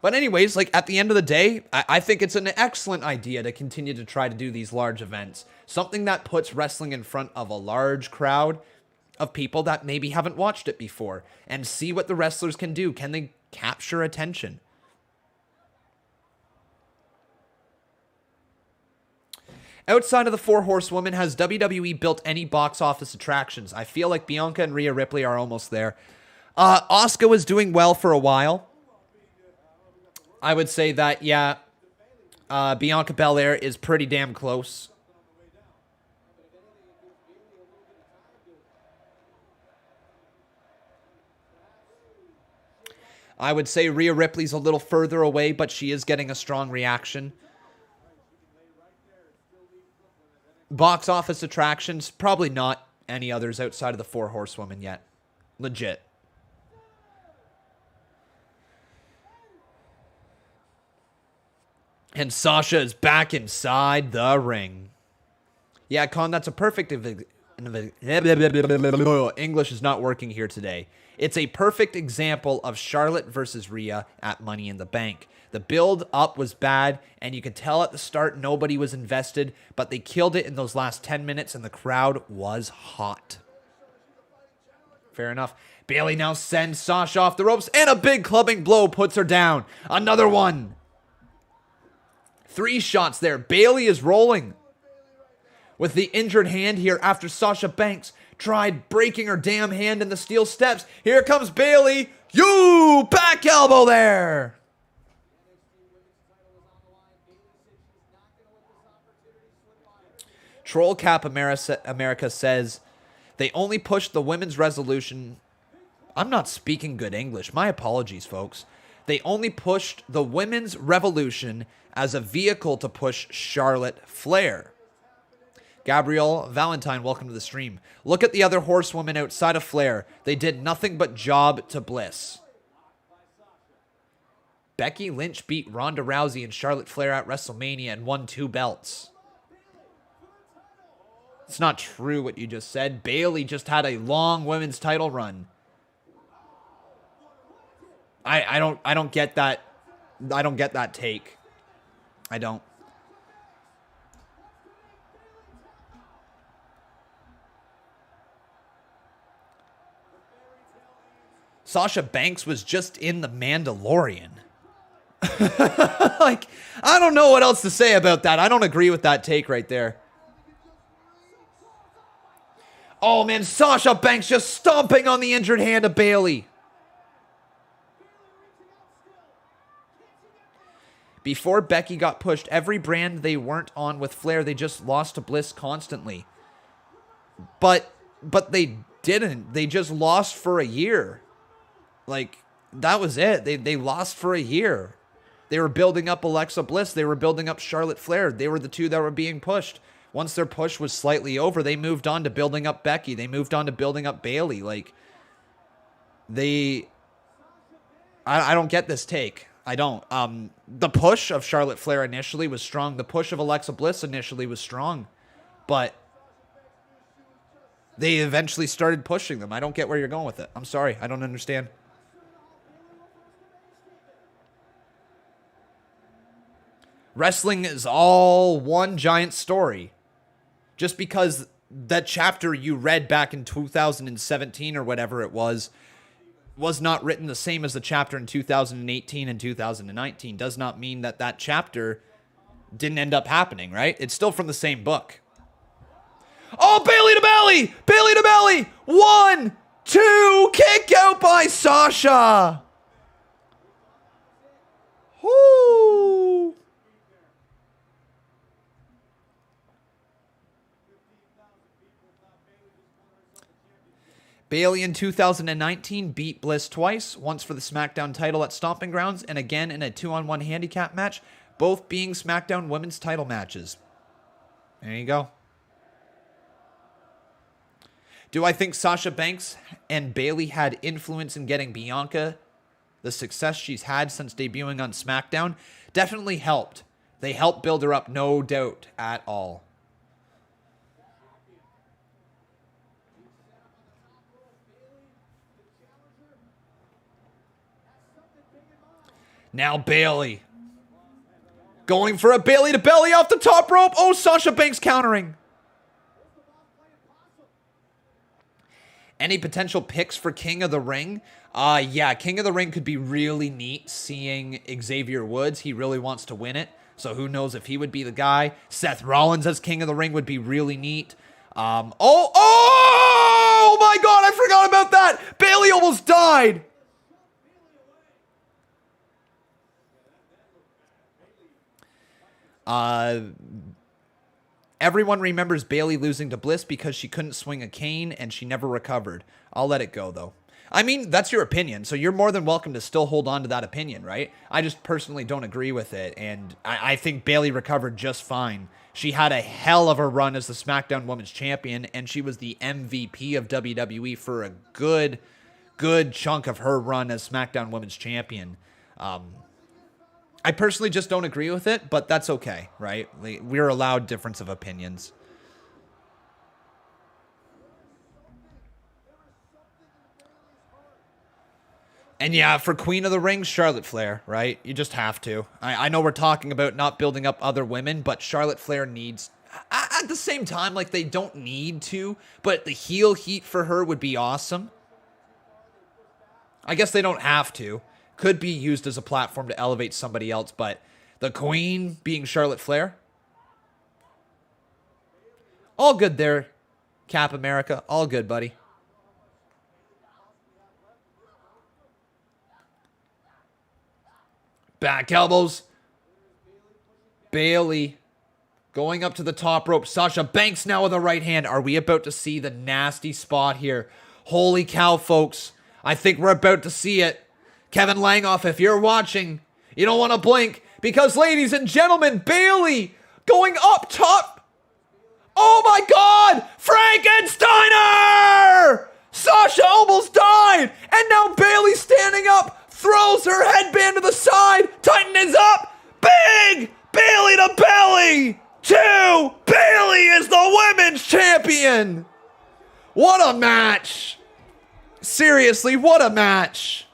But anyways, like at the end of the day, I think it's an excellent idea to continue to try to do these large events. Something that puts wrestling in front of a large crowd of people that maybe haven't watched it before and see what the wrestlers can do. Can they capture attention? Outside of the four horsewomen, has WWE built any box office attractions? I feel like Bianca and Rhea Ripley are almost there. Asuka was doing well for a while. I would say that, yeah, Bianca Belair is pretty damn close. I would say Rhea Ripley's a little further away, but she is getting a strong reaction. Box office attractions, probably not any others outside of the four horsewomen yet. Legit. And Sasha is back inside the ring. Yeah, Con, that's a perfect... English is not working here today. It's a perfect example of Charlotte versus Rhea at Money in the Bank. The build up was bad, and you could tell at the start nobody was invested, but they killed it in those last 10 minutes, and the crowd was hot. Fair enough. Bayley now sends Sasha off the ropes, and a big clubbing blow puts her down. Another one. 3 shots there. Bayley is rolling with the injured hand here after Sasha Banks tried breaking her damn hand in the steel steps. Here comes Bayley. You back elbow there. Troll Cap America says they only pushed the women's resolution. I'm not speaking good English. My apologies, folks. They only pushed the women's revolution as a vehicle to push Charlotte Flair. Gabrielle Valentine, welcome to the stream. Look at the other horsewomen outside of Flair. They did nothing but job to Bliss. Becky Lynch beat Ronda Rousey and Charlotte Flair at WrestleMania and won 2 belts. It's not true what you just said. Bayley just had a long women's title run. I don't get that. I don't get that take. I don't. Sasha Banks was just in The Mandalorian. Like, I don't know what else to say about that. I don't agree with that take right there. Oh, man, Sasha Banks just stomping on the injured hand of Bayley. Before Becky got pushed, every brand they weren't on with Flair, they just lost to Bliss constantly. But they didn't. They just lost for a year. Like, that was it. They lost for a year. They were building up Alexa Bliss. They were building up Charlotte Flair. They were the two that were being pushed. Once their push was slightly over, they moved on to building up Becky. They moved on to building up Bayley. Like, I don't get this take. I don't. The push of Charlotte Flair initially was strong. The push of Alexa Bliss initially was strong. But they eventually started pushing them. I don't get where you're going with it. I'm sorry. I don't understand. Wrestling is all one giant story. Just because that chapter you read back in 2017 or whatever it was not written the same as the chapter in 2018 and 2019 does not mean that that chapter didn't end up happening, right? It's still from the same book. Oh, Bayley to belly! Bayley to belly! 1, 2, kick out by Sasha! Whoo! Bayley in 2019 beat Bliss twice, once for the SmackDown title at Stomping Grounds and again in a 2-on-1 handicap match, both being SmackDown women's title matches. There you go. Do I think Sasha Banks and Bayley had influence in getting Bianca the success she's had since debuting on SmackDown? Definitely helped. They helped build her up, no doubt at all. Now Bayley. Going for a Bayley to belly off the top rope. Oh, Sasha Banks countering. Any potential picks for King of the Ring? Yeah, King of the Ring could be really neat seeing Xavier Woods. He really wants to win it, so who knows if he would be the guy. Seth Rollins as King of the Ring would be really neat. Oh my God, I forgot about that. Bayley almost died. Everyone remembers Bayley losing to Bliss because she couldn't swing a cane and she never recovered. I'll let it go, though. I mean, that's your opinion, so you're more than welcome to still hold on to that opinion, right? I just personally don't agree with it, and I think Bayley recovered just fine. She had a hell of a run as the SmackDown Women's Champion, and she was the MVP of WWE for a good chunk of her run as SmackDown Women's Champion. I personally just don't agree with it, but that's okay, right? We're allowed difference of opinions. And yeah, for Queen of the Ring, Charlotte Flair, right? You just have to. I know we're talking about not building up other women, but Charlotte Flair needs... At the same time, like, they don't need to, but the heel heat for her would be awesome. I guess they don't have to. Could be used as a platform to elevate somebody else, but the Queen being Charlotte Flair. All good there, Cap America. All good, buddy. Back elbows. Bayley going up to the top rope. Sasha Banks now with a right hand. Are we about to see the nasty spot here? Holy cow, folks. I think we're about to see it. Kevin Langoff, if you're watching, you don't want to blink because, ladies and gentlemen, Bayley going up top. Oh my God! Frankensteiner! Sasha almost died, and now Bayley standing up, throws her headband to the side. Titan is up. Big Bayley to belly. 2. Bayley is the women's champion. What a match! Seriously, what a match!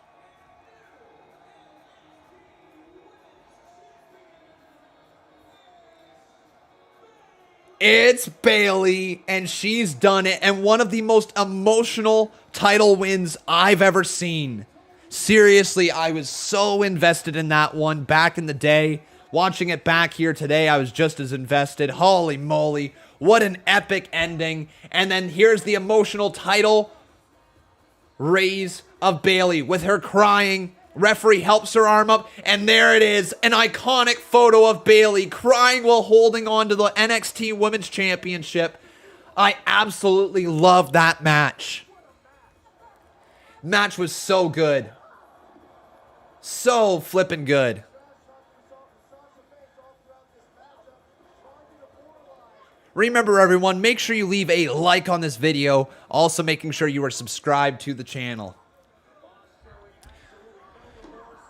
It's Bayley, and she's done it, and one of the most emotional title wins I've ever seen. Seriously, I was so invested in that one back in the day. Watching it back here today, I was just as invested. Holy moly, what an epic ending. And then here's the emotional title raise of Bayley with her crying. Referee helps her arm up, and there it is, an iconic photo of Bayley crying while holding on to the NXT Women's Championship. I absolutely love that match. Match was so good. So flippin' good. Remember, everyone, make sure you leave a like on this video. Also making sure you are subscribed to the channel.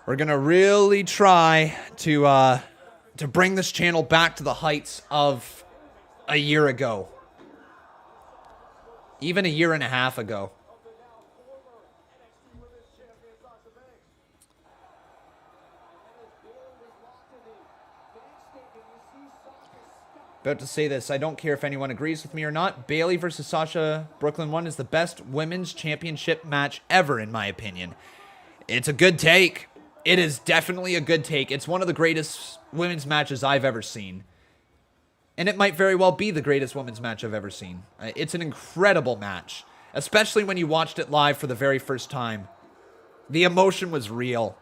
We're going to really try to bring this channel back to the heights of a year ago. Even a year and a half ago. About to say this, I don't care if anyone agrees with me or not. Bayley versus Sasha Brooklyn 1 is the best women's championship match ever, in my opinion. It's a good take. It is definitely a good take. It's one of the greatest women's matches I've ever seen. And it might very well be the greatest women's match I've ever seen. It's an incredible match, especially when you watched it live for the very first time. The emotion was real.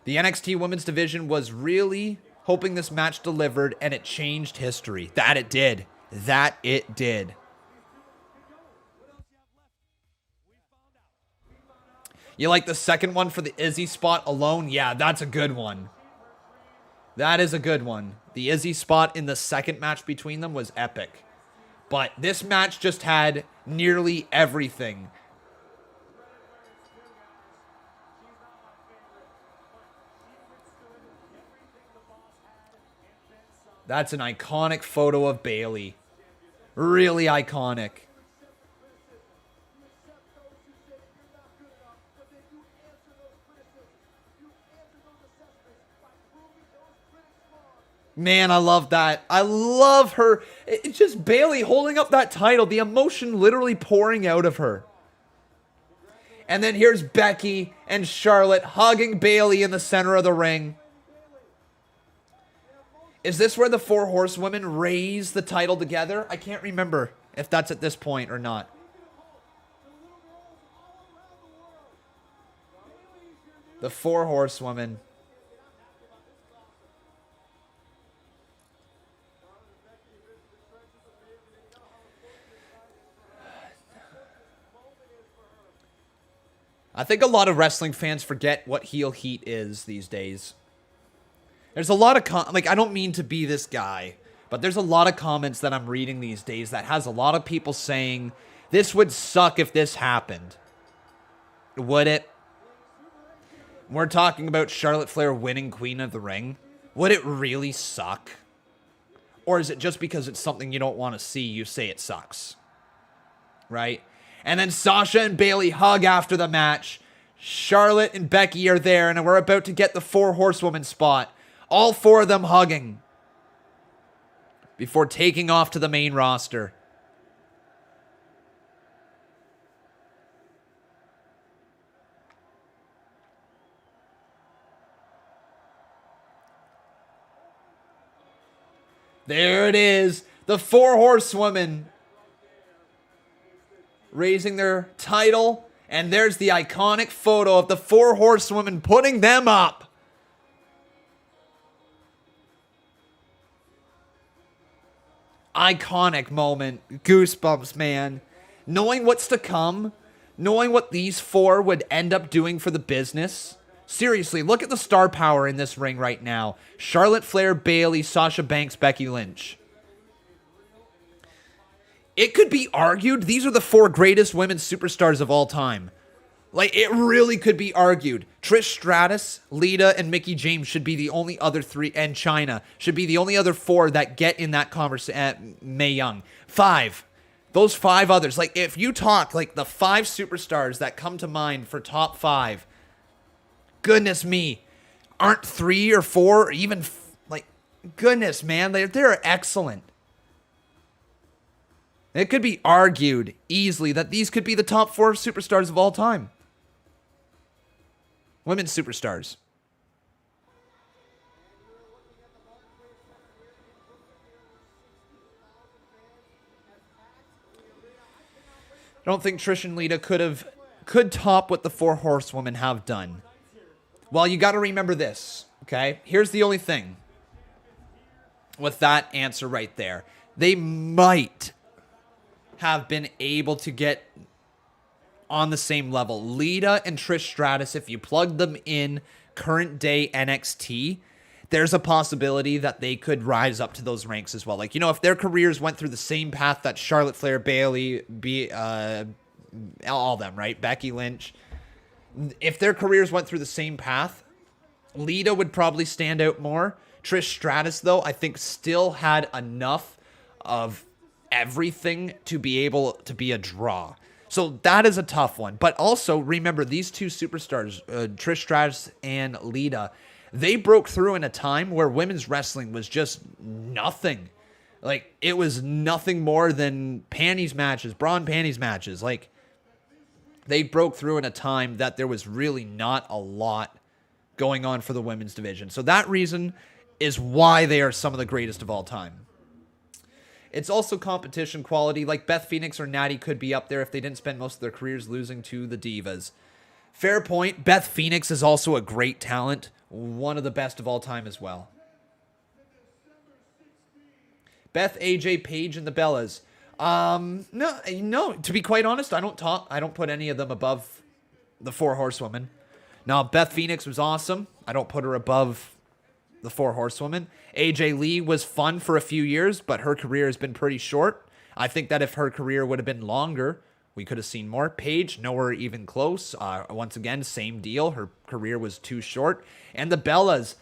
The NXT Women's Division was really hoping this match delivered, and it changed history. That it did. That it did. You like the second one for the Izzy spot alone? Yeah, that's a good one. That is a good one. The Izzy spot in the second match between them was epic. But this match just had nearly everything. That's an iconic photo of Bayley. Really iconic. Man, I love that. I love her. It's just Bayley holding up that title. The emotion literally pouring out of her. And then here's Becky and Charlotte hugging Bayley in the center of the ring. Is this where the four horsewomen raise the title together? I can't remember if that's at this point or not. The four horsewomen. I think a lot of wrestling fans forget what heel heat is these days. There's a lot of I don't mean to be this guy, but there's a lot of comments that I'm reading these days that has a lot of people saying, this would suck if this happened. Would it? We're talking about Charlotte Flair winning Queen of the Ring. Would it really suck? Or is it just because it's something you don't want to see, you say it sucks? Right? And then Sasha and Bayley hug after the match. Charlotte and Becky are there, and we're about to get the four horsewoman spot. All four of them hugging before taking off to the main roster. There it is. The four horsewomen raising their title. And there's the iconic photo of the four horsewomen putting them up. Iconic moment. Goosebumps, man. Knowing what's to come, knowing what these four would end up doing for the business. Seriously, look at the star power in this ring right now. Charlotte Flair, Bayley, Sasha Banks, Becky Lynch. It could be argued these are the four greatest women's superstars of all time. Like, it really could be argued. Trish Stratus, Lita, and Mickie James should be the only other three, and Chyna should be the only other four that get in that conversation. Mae Young. Five. Those five others. Like, if you talk, like, the five superstars that come to mind for top five, goodness me, aren't three or four, or even, like, goodness, man, they're excellent. It could be argued easily that these could be the top four superstars of all time. Women's superstars. I don't think Trish and Lita could top what the four horsewomen have done. Well, you got to remember this, okay? Here's the only thing with that answer right there. They might have been able to get on the same level. Lita and Trish Stratus, if you plug them in current day NXT, there's a possibility that they could rise up to those ranks as well. Like, you know, if their careers went through the same path that Charlotte Flair, Bayley, all them, right? Becky Lynch. If their careers went through the same path, Lita would probably stand out more. Trish Stratus, though, I think still had enough of everything to be able to be a draw. So that is a tough one. But also, remember, these two superstars, Trish Stratus and Lita, they broke through in a time where women's wrestling was just nothing. Like, it was nothing more than panties matches, bra and panties matches. Like, they broke through in a time that there was really not a lot going on for the women's division. So that reason is why they are some of the greatest of all time. It's also competition quality. Like, Beth Phoenix or Natty could be up there if they didn't spend most of their careers losing to the Divas. Fair point. Beth Phoenix is also a great talent. One of the best of all time as well. Beth, AJ, Paige, and the Bellas. No. To be quite honest, I don't put any of them above the 4 Horsewomen. Now, Beth Phoenix was awesome. I don't put her above the 4 Horsewomen. AJ Lee was fun for a few years, but her career has been pretty short. I think that if her career would have been longer, we could have seen more. Paige, nowhere even close. Once again, same deal. Her career was too short. And the Bellas,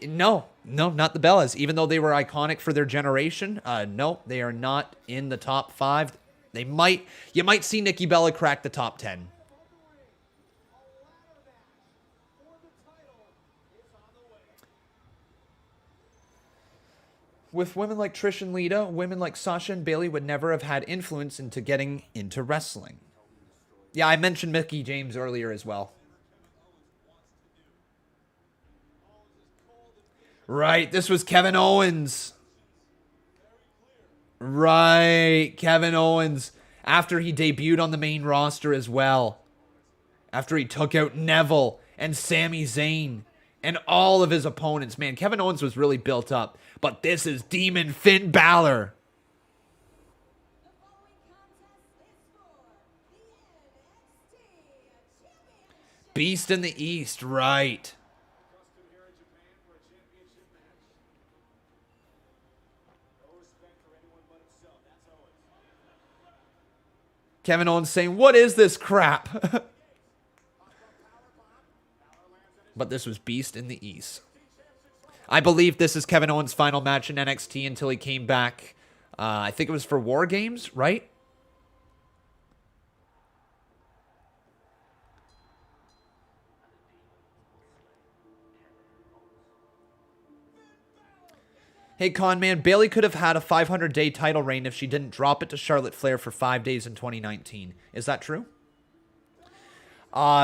no, not the Bellas. Even though they were iconic for their generation, no, they are not in the top 5. You might see Nikki Bella crack the top 10. With women like Trish and Lita, women like Sasha and Bayley would never have had influence into getting into wrestling. Yeah, I mentioned Mickie James earlier as well. Right, this was Kevin Owens. Right, Kevin Owens. After he debuted on the main roster as well. After he took out Neville and Sami Zayn and all of his opponents. Man, Kevin Owens was really built up. But this is Demon Finn Balor. Beast in the East, right. Kevin Owens saying, what is this crap? But this was Beast in the East. I believe this is Kevin Owens' final match in NXT until he came back. I think it was for War Games, right? Hey, Conman, Bayley could have had a 500-day title reign if she didn't drop it to Charlotte Flair for 5 days in 2019. Is that true?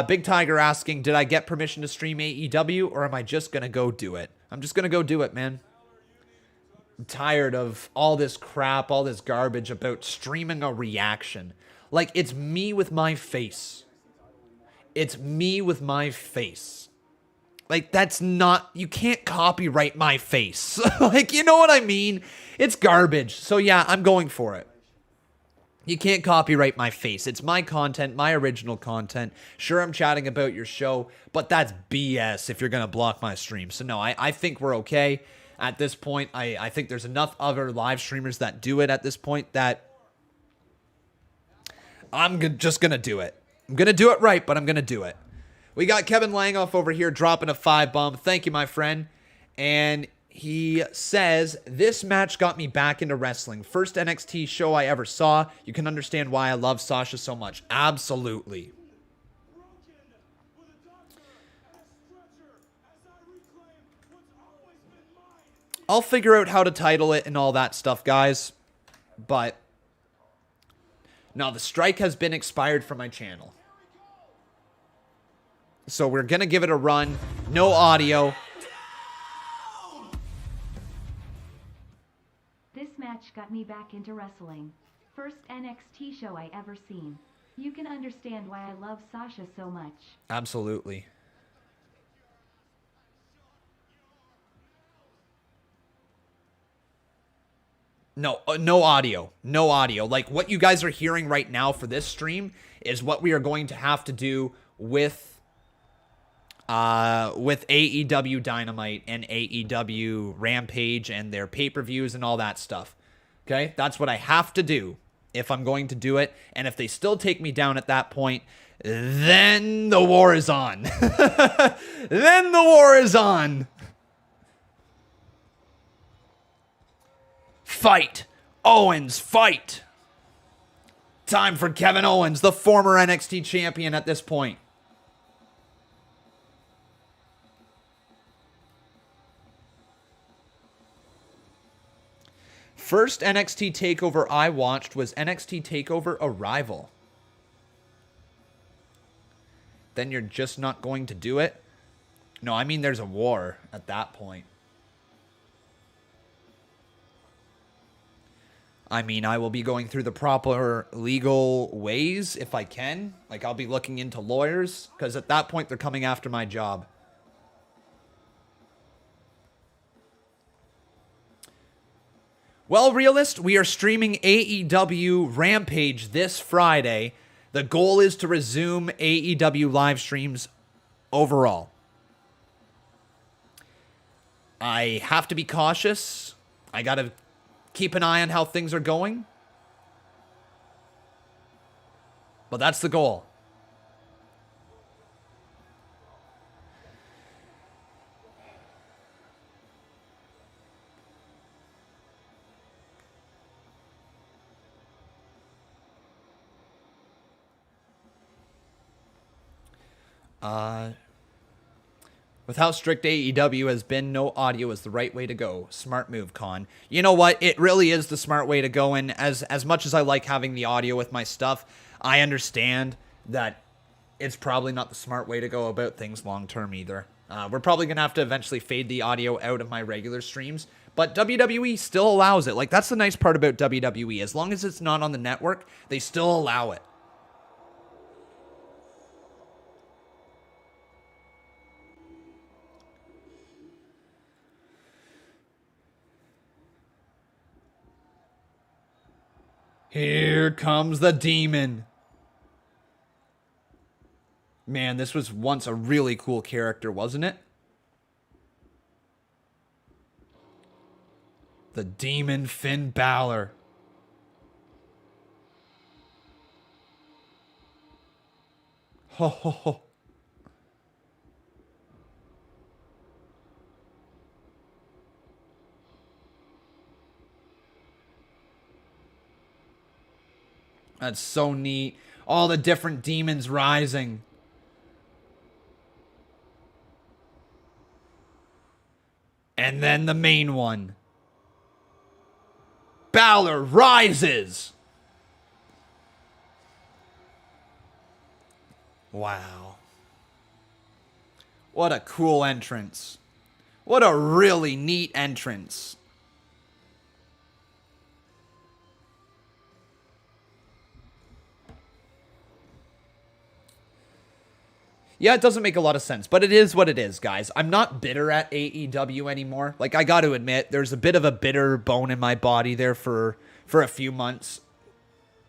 Big Tiger asking, did I get permission to stream AEW or am I just going to go do it? I'm just going to go do it, man. I'm tired of all this crap, all this garbage about streaming a reaction. Like, it's me with my face. It's me with my face. Like, that's not... You can't copyright my face. Like, you know what I mean? It's garbage. So, yeah, I'm going for it. You can't copyright my face. It's my content, my original content. Sure, I'm chatting about your show, but that's BS if you're going to block my stream. So, no, I think we're okay at this point. I think there's enough other live streamers that do it at this point that I'm just going to do it. I'm going to do it right, but I'm going to do it. We got Kevin Langoff over here dropping a 5-bomb. Thank you, my friend. And he says, this match got me back into wrestling. First NXT show I ever saw. You can understand why I love Sasha so much. Absolutely. I'll figure out how to title it and all that stuff, guys. But no, the strike has been expired from my channel. So we're going to give it a run. No audio. This match got me back into wrestling. First NXT show I ever seen. You can understand why I love Sasha so much. Absolutely. No, no audio. No audio. Like, what you guys are hearing right now for this stream is what we are going to have to do with AEW Dynamite and AEW Rampage and their pay-per-views and all that stuff. Okay? That's what I have to do if I'm going to do it. And if they still take me down at that point, then the war is on. Then the war is on. Fight. Owens, fight. Time for Kevin Owens, the former NXT champion at this point. First NXT Takeover I watched was NXT Takeover Arrival. Then you're just not going to do it? No, I mean there's a war at that point. I mean, I will be going through the proper legal ways if I can. Like, I'll be looking into lawyers, because at that point they're coming after my job. Well, Realist, we are streaming AEW Rampage this Friday. The goal is to resume AEW live streams overall. I have to be cautious. I got to keep an eye on how things are going. But that's the goal. With how strict AEW has been, no audio is the right way to go. Smart move, Con. You know what? It really is the smart way to go. And as much as I like having the audio with my stuff, I understand that it's probably not the smart way to go about things long term either. We're probably going to have to eventually fade the audio out of my regular streams. But WWE still allows it. Like, that's the nice part about WWE. As long as it's not on the network, they still allow it. Here comes the demon. Man, this was once a really cool character, wasn't it? The demon Finn Balor. Ho ho ho. That's so neat. All the different demons rising. And then the main one. Balor rises. Wow. What a cool entrance. What a really neat entrance. Yeah, it doesn't make a lot of sense, but it is what it is, guys. I'm not bitter at AEW anymore. Like, I got to admit, there's a bit of a bitter bone in my body there for a few months,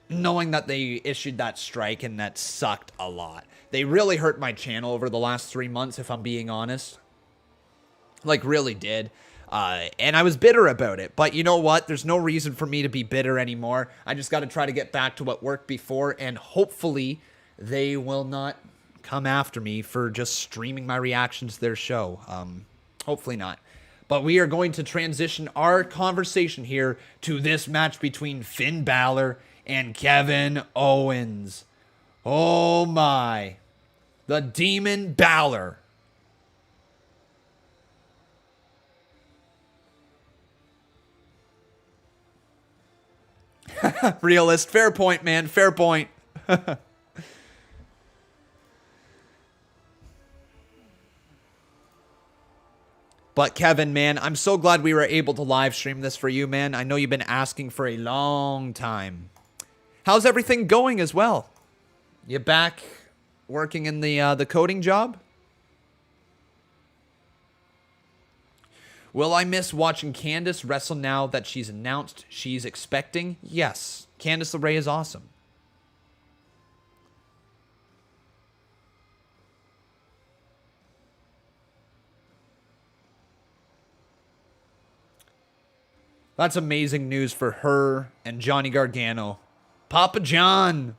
knowing that they issued that strike, and that sucked a lot. They really hurt my channel over the last 3 months, if I'm being honest. Like, really did. And I was bitter about it. But you know what? There's no reason for me to be bitter anymore. I just got to try to get back to what worked before, and hopefully they will not come after me for just streaming my reactions to their show. Hopefully not. But we are going to transition our conversation here to this match between Finn Balor and Kevin Owens. Oh my. The Demon Balor. Realist. Fair point, man. Fair point. But Kevin, man, I'm so glad we were able to live stream this for you, man. I know you've been asking for a long time. How's everything going as well? You back working in the coding job? Will I miss watching Candice wrestle now that she's announced she's expecting? Yes. Candice LeRae is awesome. That's amazing news for her and Johnny Gargano. Papa John.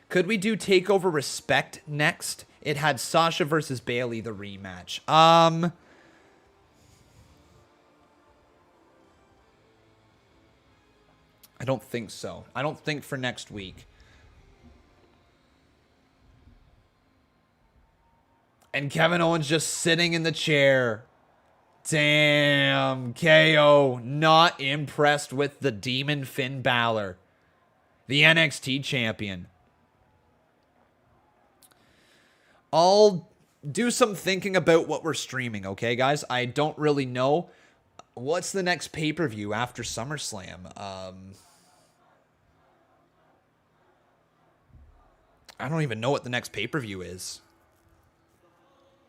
Could we do TakeOver Respect next? It had Sasha versus Bayley, the rematch. I don't think so. I don't think for next week. And Kevin Owens just sitting in the chair. Damn, KO not impressed with the Demon Finn Balor, the NXT champion. I'll do some thinking about what we're streaming, okay, guys? I don't really know. What's the next pay-per-view after SummerSlam? I don't even know what the next pay-per-view is.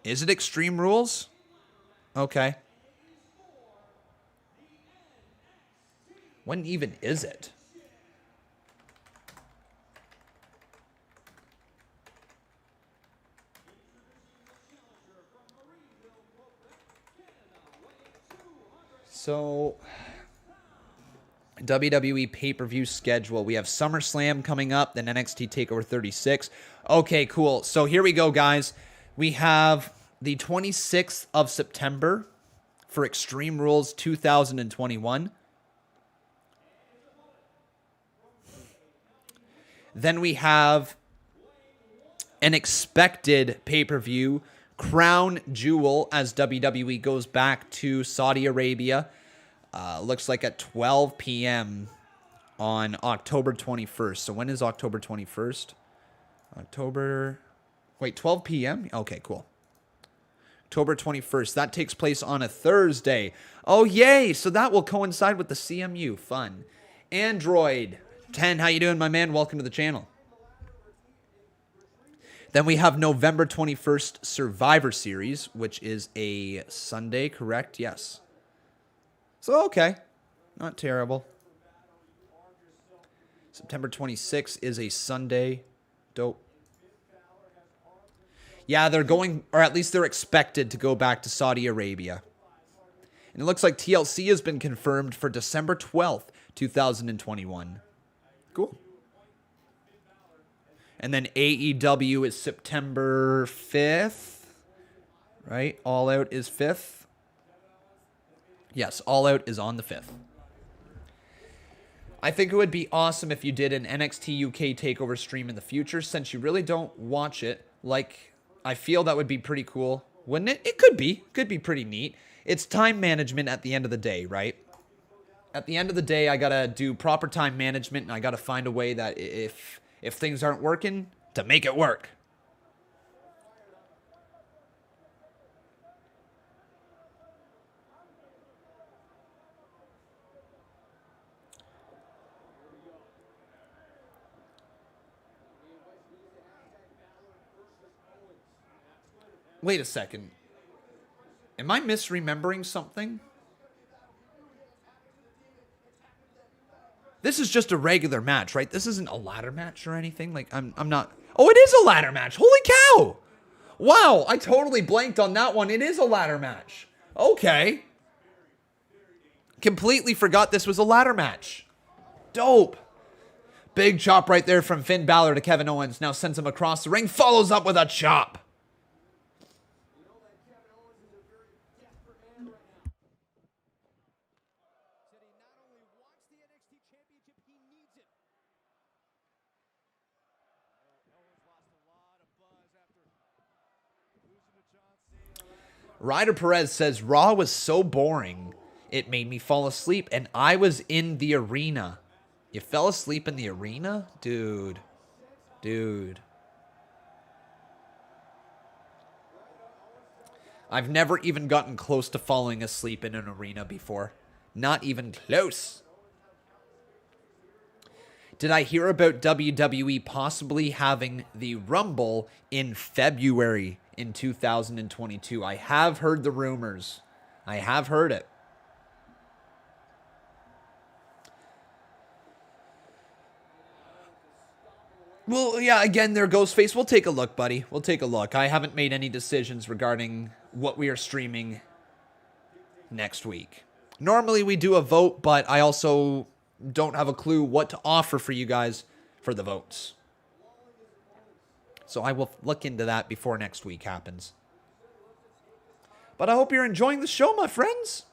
Is it Extreme Rules? Okay. When even is it? So, WWE pay-per-view schedule. We have SummerSlam coming up, then NXT TakeOver 36. Okay, cool. So here we go, guys. We have the 26th of September for Extreme Rules 2021. Then we have an expected pay-per-view, Crown Jewel, as WWE goes back to Saudi Arabia. Looks like at 12 p.m. on October 21st. So when is October 21st? 12 p.m.? Okay, cool. October 21st. That takes place on a Thursday. Oh, yay! So that will coincide with the CMU. Fun. Android 10, how you doing, my man? Welcome to the channel. Then we have November 21st Survivor Series, which is a Sunday, correct? Yes. So, okay. Not terrible. September 26th is a Sunday. Dope. Yeah, they're going, or at least they're expected to go back to Saudi Arabia. And it looks like TLC has been confirmed for December 12th, 2021. Cool. And then AEW is September 5th, right? All Out is 5th. Yes, All Out is on the 5th. I think it would be awesome if you did an NXT UK takeover stream in the future, since you really don't watch it. Like, I feel that would be pretty cool, wouldn't it? It could be. Could be pretty neat. It's time management at the end of the day, right? At the end of the day, I gotta do proper time management, and I gotta find a way that if things aren't working, to make it work. Wait a second. Am I misremembering something? This is just a regular match, right? This isn't a ladder match or anything. Like, I'm not... Oh, it is a ladder match. Holy cow! Wow, I totally blanked on that one. It is a ladder match. Okay. Completely forgot this was a ladder match. Dope. Big chop right there from Finn Balor to Kevin Owens. Now sends him across the ring. Follows up with a chop. Ryder Perez says, Raw was so boring, it made me fall asleep, and I was in the arena. You fell asleep in the arena? Dude. I've never even gotten close to falling asleep in an arena before. Not even close. Did I hear about WWE possibly having the Rumble in February in 2022? I have heard the rumors. I have heard it. Well, yeah, again, there goes Face. We'll take a look, buddy. We'll take a look. I haven't made any decisions regarding what we are streaming next week. Normally we do a vote, but I also don't have a clue what to offer for you guys for the votes. So I will look into that before next week happens. But I hope you're enjoying the show, my friends.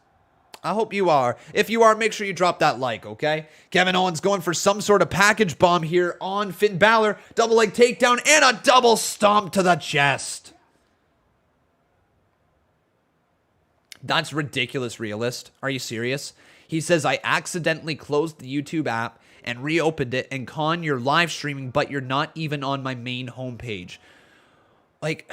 I hope you are. If you are, make sure you drop that like, okay? Kevin Owens going for some sort of package bomb here on Finn Balor. Double leg takedown and a double stomp to the chest. That's ridiculous, realist. Are you serious? He says, I accidentally closed the YouTube app and reopened it, and Con, you're live streaming, but you're not even on my main homepage. Like,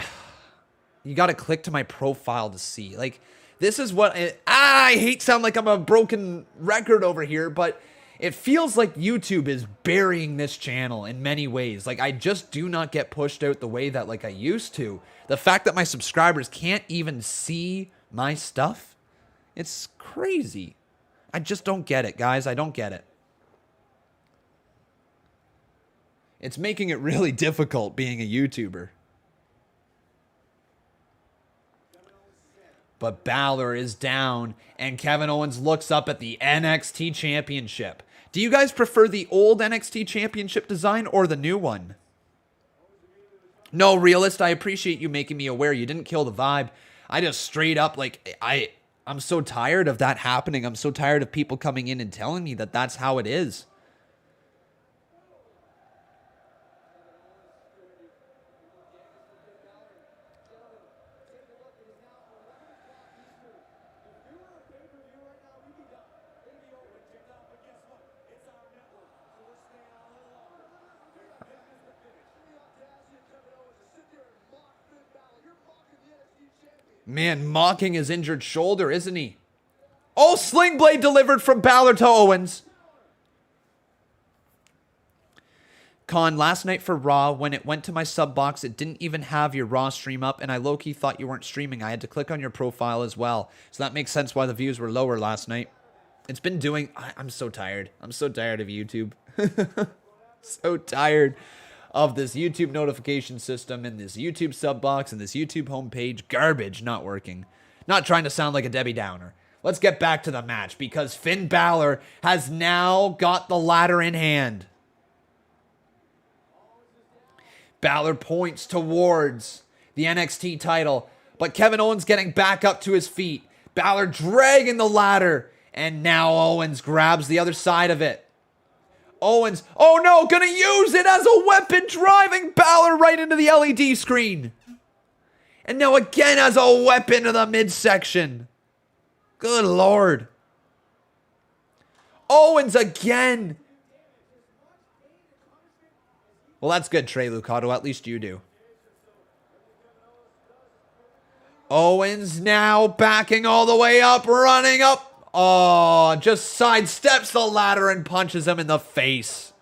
you got to click to my profile to see. Like, this is what... I hate sound like I'm a broken record over here, but it feels like YouTube is burying this channel in many ways. Like, I just do not get pushed out the way that, like, I used to. The fact that my subscribers can't even see my stuff, it's crazy. I just don't get it, guys. I don't get it. It's making it really difficult being a YouTuber. But Balor is down, and Kevin Owens looks up at the NXT Championship. Do you guys prefer the old NXT Championship design or the new one? No, Realist, I appreciate you making me aware. You didn't kill the vibe. I just straight up, like, I'm so tired of that happening. I'm so tired of people coming in and telling me that that's how it is. Man, mocking his injured shoulder, isn't he? Oh, Sling Blade delivered from Balor to Owens. Con, last night for Raw, when it went to my sub box, it didn't even have your Raw stream up, and I low-key thought you weren't streaming. I had to click on your profile as well. So that makes sense why the views were lower last night. It's been doing... I'm so tired. I'm so tired of YouTube. So tired of this YouTube notification system and this YouTube sub box and this YouTube homepage. Garbage not working. Not trying to sound like a Debbie Downer. Let's get back to the match because Finn Balor has now got the ladder in hand. Balor points towards the NXT title, but Kevin Owens getting back up to his feet. Balor dragging the ladder, and now Owens grabs the other side of it. Owens, oh no, gonna use it as a weapon, driving Balor right into the LED screen. And now again as a weapon to the midsection. Good Lord. Owens again. Well, that's good, Trey Lucado. At least you do. Owens now backing all the way up, running up. Oh, just sidesteps the ladder and punches him in the face.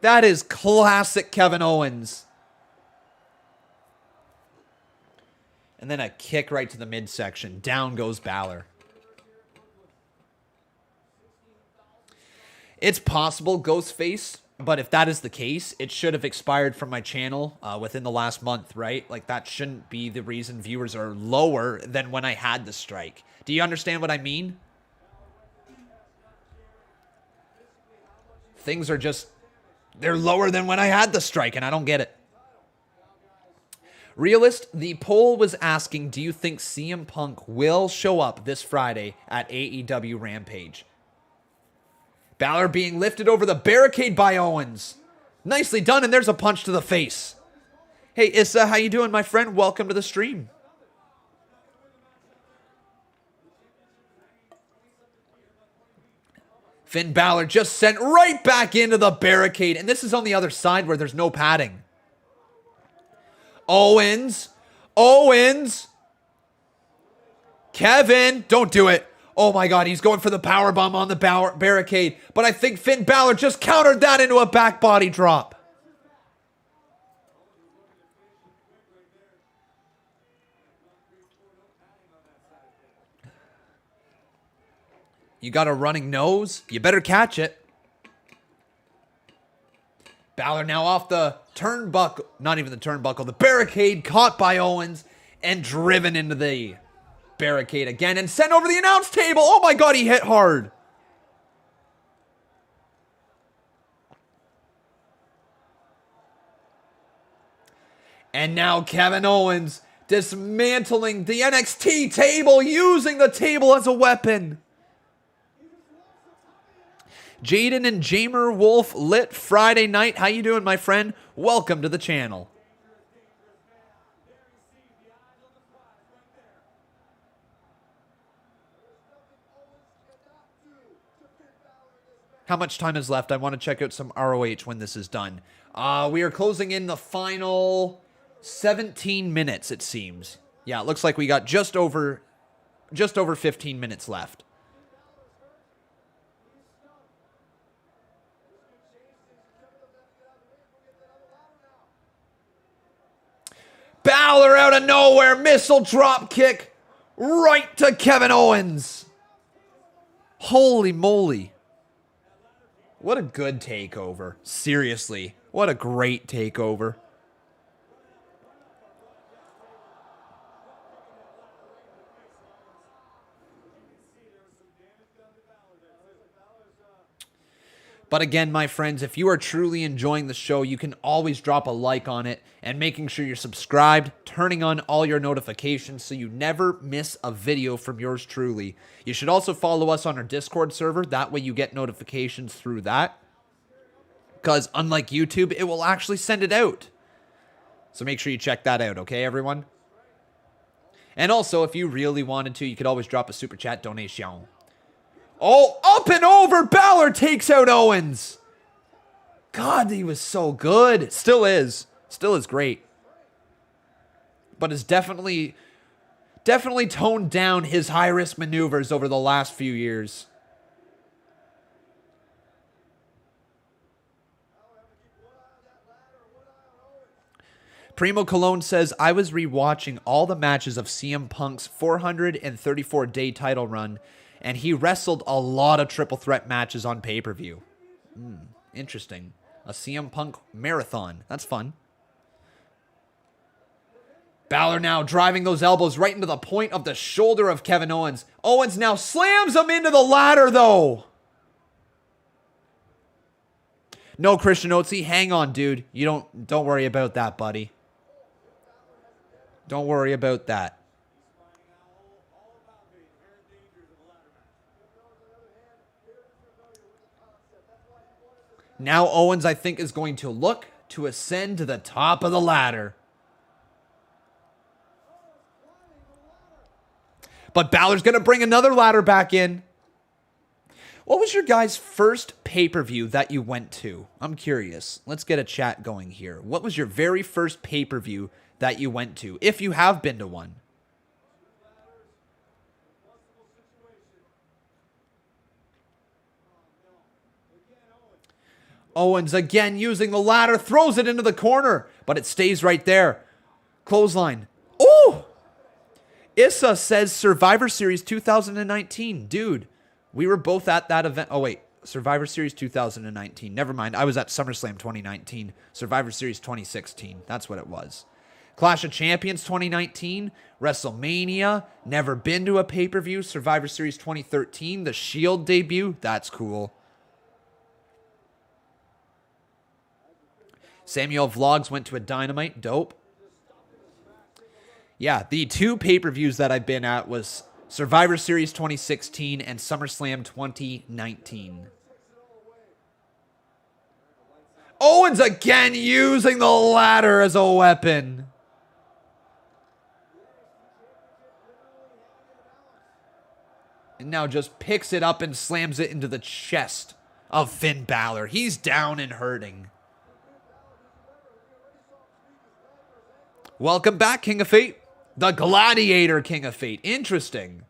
That is classic Kevin Owens. And then a kick right to the midsection. Down goes Balor. It's possible Ghostface, but if that is the case, it should have expired from my channel within the last month, right? Like, that shouldn't be the reason viewers are lower than when I had the strike. Do you understand what I mean? Things are just, they're lower than when I had the strike, and I don't get it. Realist, the poll was asking, do you think CM Punk will show up this Friday at AEW Rampage? Balor being lifted over the barricade by Owens. Nicely done, and there's a punch to the face. Hey, Issa, how you doing, my friend? Welcome to the stream. Finn Balor just sent right back into the barricade, and this is on the other side where there's no padding. Owens. Kevin, don't do it. Oh my God, he's going for the powerbomb on the barricade. But I think Finn Balor just countered that into a back body drop. You got a running nose? You better catch it. Balor now off the turnbuckle, not even the turnbuckle, the barricade, caught by Owens and driven into the barricade again and sent over the announce table. Oh my God, he hit hard. And now Kevin Owens dismantling the NXT table, using the table as a weapon. Jaden and Jamer Wolf lit Friday night. How you doing, my friend? Welcome to the channel. How much time is left? I want to check out some ROH when this is done. We are closing in the final 17 minutes, it seems. Yeah, it looks like we got just over 15 minutes left. Balor out of nowhere, missile drop kick right to Kevin Owens. Holy moly. What a good takeover. Seriously, what a great takeover. But again, my friends, if you are truly enjoying the show, you can always drop a like on it and making sure you're subscribed, turning on all your notifications so you never miss a video from yours truly. You should also follow us on our Discord server. That way you get notifications through that. Because unlike YouTube, it will actually send it out. So make sure you check that out, okay, everyone? And also, if you really wanted to, you could always drop a super chat donation. Oh, up and over! Balor takes out Owens! God, he was so good. Still is. Still is great. But has definitely toned down his high-risk maneuvers over the last few years. Primo Cologne says, I was rewatching all the matches of CM Punk's 434-day title run, and he wrestled a lot of triple threat matches on pay-per-view. Interesting. A CM Punk marathon. That's fun. Balor now driving those elbows right into the point of the shoulder of Kevin Owens. Owens now slams him into the ladder, though. No, Christian Oatsy, hang on, dude. Don't worry about that, buddy. Don't worry about that. Now Owens, I think, is going to look to ascend to the top of the ladder. But Balor's going to bring another ladder back in. What was your guys' first pay-per-view that you went to? I'm curious. Let's get a chat going here. What was your very first pay-per-view that you went to, if you have been to one? Owens again using the ladder, throws it into the corner, but it stays right there. Clothesline. Oh! Issa says Survivor Series 2019. Dude, we were both at that event. Oh, wait. Survivor Series 2019. Never mind. I was at SummerSlam 2019. Survivor Series 2016. That's what it was. Clash of Champions 2019. WrestleMania. Never been to a pay-per-view. Survivor Series 2013. The Shield debut. That's cool. Samuel Vlogs went to a Dynamite. Dope. Yeah, the two pay-per-views that I've been at was Survivor Series 2016 and SummerSlam 2019. Owens again using the ladder as a weapon. And now just picks it up and slams it into the chest of Finn Balor. He's down and hurting. Welcome back, King of Fate. The Gladiator King of Fate. Interesting.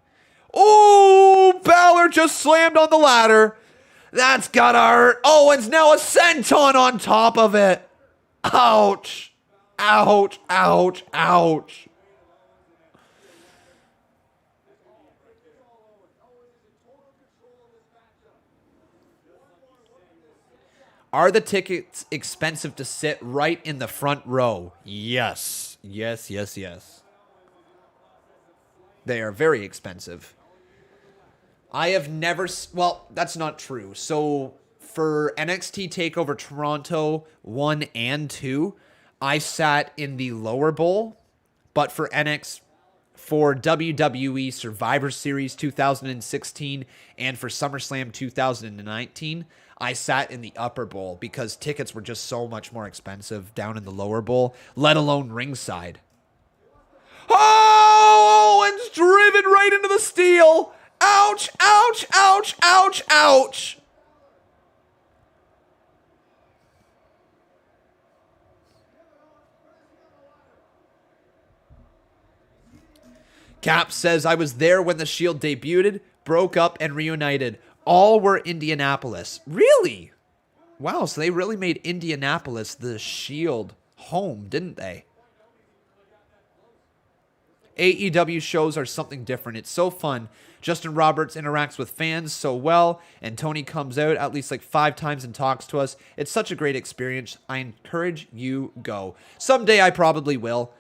Oh, Balor just slammed on the ladder. That's gotta hurt. Owens now a senton on top of it. Ouch. Ouch, ouch, ouch. Are the tickets expensive to sit right in the front row? Yes. Yes, yes, yes. They are very expensive. I have never... Well, that's not true. So, for NXT TakeOver Toronto 1 and 2, I sat in the lower bowl. But for WWE Survivor Series 2016 and for SummerSlam 2019... I sat in the upper bowl because tickets were just so much more expensive down in the lower bowl, let alone ringside. Oh, Owens driven right into the steel. Ouch, ouch, ouch, ouch, ouch. Cap says, I was there when the Shield debuted, broke up, and reunited. All were Indianapolis. Really? Wow, so they really made Indianapolis the Shield home, didn't they? AEW shows are something different. It's so fun. Justin Roberts interacts with fans so well, and Tony comes out at least like 5 times and talks to us. It's such a great experience. I encourage you go. Someday I probably will.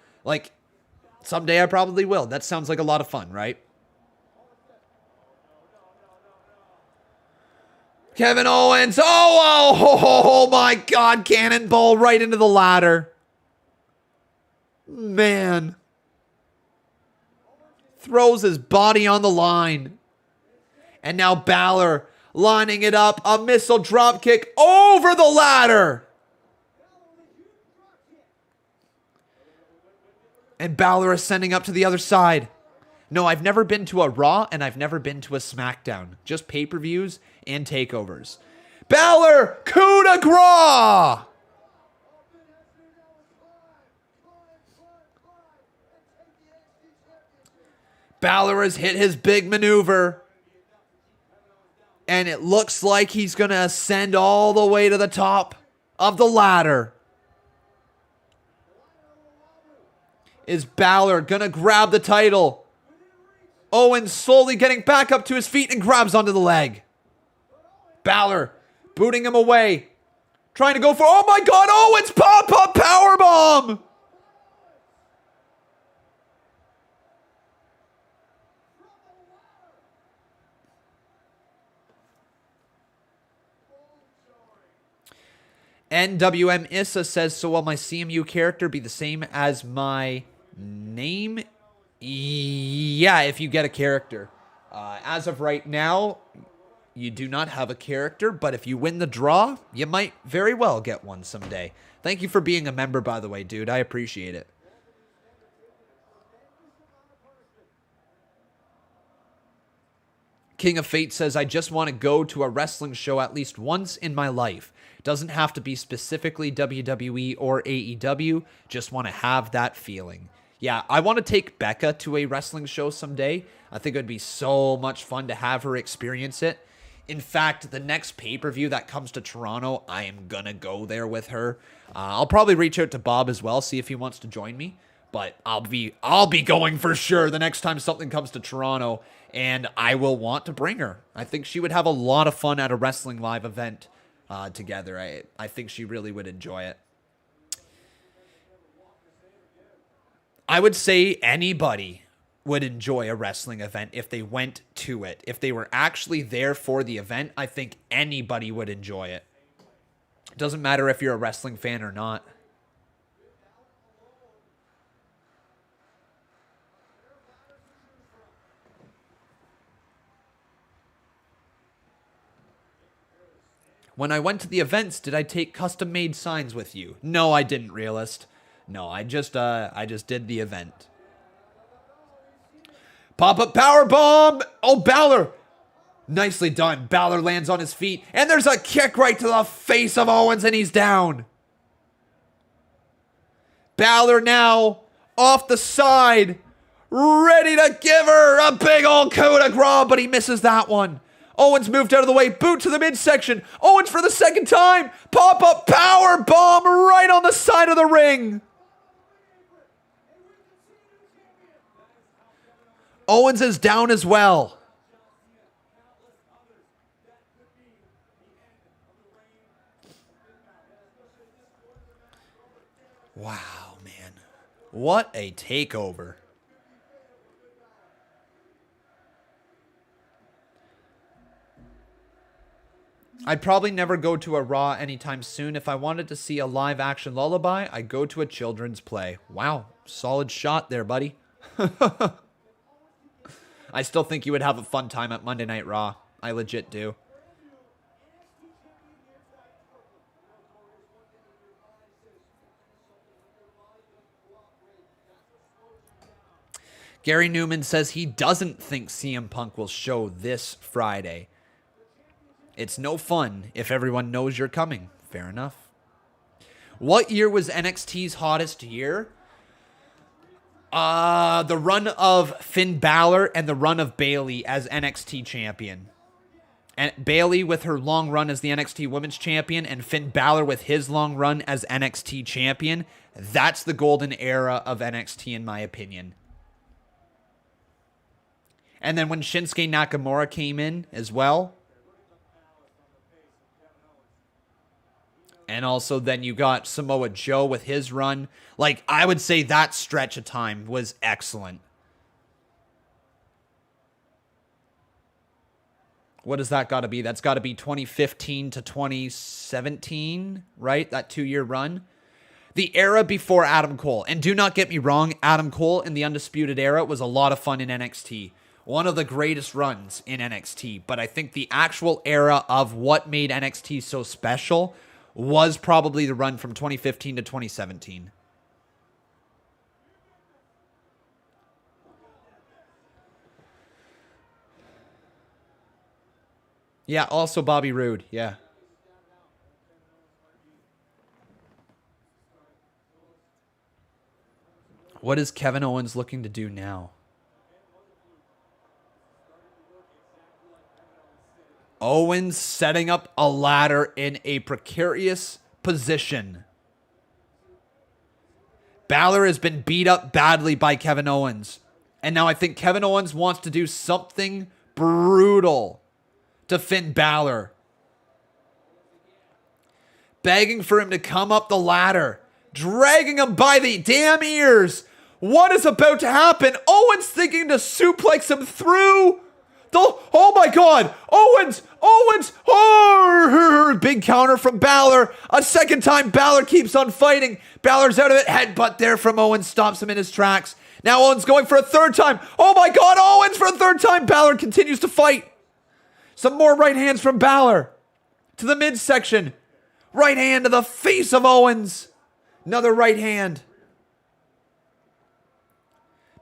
Someday I probably will. That sounds like a lot of fun, right? Kevin Owens. Oh my God. Cannonball right into the ladder. Man. Throws his body on the line. And now Balor lining it up. A missile dropkick over the ladder. And Balor ascending up to the other side. No, I've never been to a Raw and I've never been to a SmackDown. Just pay-per-views and takeovers. Balor, coup de grace! Balor has hit his big maneuver. And it looks like he's going to ascend all the way to the top of the ladder. Is Balor going to grab the title? Owens slowly getting back up to his feet and grabs onto the leg. Balor booting him away. Trying to go for, oh my God, Owens pop-up powerbomb! NWM Issa says, so will my CMU character be the same as my name? Yeah, if you get a character. As of right now, you do not have a character, but if you win the draw, you might very well get one someday. Thank you for being a member, by the way, dude. I appreciate it. King of Fate says, I just want to go to a wrestling show at least once in my life. Doesn't have to be specifically WWE or AEW. Just want to have that feeling. Yeah, I want to take Becca to a wrestling show someday. I think it would be so much fun to have her experience it. In fact, the next pay-per-view that comes to Toronto, I am going to go there with her. I'll probably reach out to Bob as well, see if he wants to join me. But I'll be going for sure the next time something comes to Toronto, and I will want to bring her. I think she would have a lot of fun at a wrestling live event together. I think she really would enjoy it. I would say anybody would enjoy a wrestling event if they went to it. If they were actually there for the event, I think anybody would enjoy it. It doesn't matter if you're a wrestling fan or not. When I went to the events, did I take custom-made signs with you? No, I didn't, Realist. No, I just did the event. Pop-up powerbomb! Oh, Balor! Nicely done. Balor lands on his feet, and there's a kick right to the face of Owens, and he's down. Balor now off the side, ready to give her a big old coup de grace, but he misses that one. Owens moved out of the way, boot to the midsection. Owens for the second time, pop-up power bomb right on the side of the ring. Owens is down as well. Wow, man. What a takeover. I'd probably never go to a Raw anytime soon. If I wanted to see a live action lullaby, I'd go to a children's play. Wow, solid shot there, buddy. I still think you would have a fun time at Monday Night Raw. I legit do. Gary Newman says he doesn't think CM Punk will show this Friday. It's no fun if everyone knows you're coming. Fair enough. What year was NXT's hottest year? The run of Finn Balor and the run of Bayley as NXT champion. And Bayley with her long run as the NXT Women's Champion and Finn Balor with his long run as NXT Champion. That's the golden era of NXT in my opinion. And then when Shinsuke Nakamura came in as well. And also then you got Samoa Joe with his run. Like, I would say that stretch of time was excellent. What does that got to be? That's got to be 2015 to 2017, right? That 2-year run. The era before Adam Cole. And do not get me wrong, Adam Cole in the Undisputed Era was a lot of fun in NXT. One of the greatest runs in NXT. But I think the actual era of what made NXT so special was probably the run from 2015 to 2017. Yeah, also Bobby Roode, yeah. What is Kevin Owens looking to do now? Owens setting up a ladder in a precarious position. Balor has been beat up badly by Kevin Owens. And now I think Kevin Owens wants to do something brutal to Finn Balor. Begging for him to come up the ladder. Dragging him by the damn ears. What is about to happen? Owens thinking to suplex him through the... Oh my God. Owens. Oh, big counter from Balor. A second time Balor keeps on fighting. Balor's out of it. Headbutt there from Owens. Stops him in his tracks. Now Owens going for a third time. Oh my God. Owens for a third time. Balor continues to fight. Some more right hands from Balor. To the midsection. Right hand to the face of Owens. Another right hand.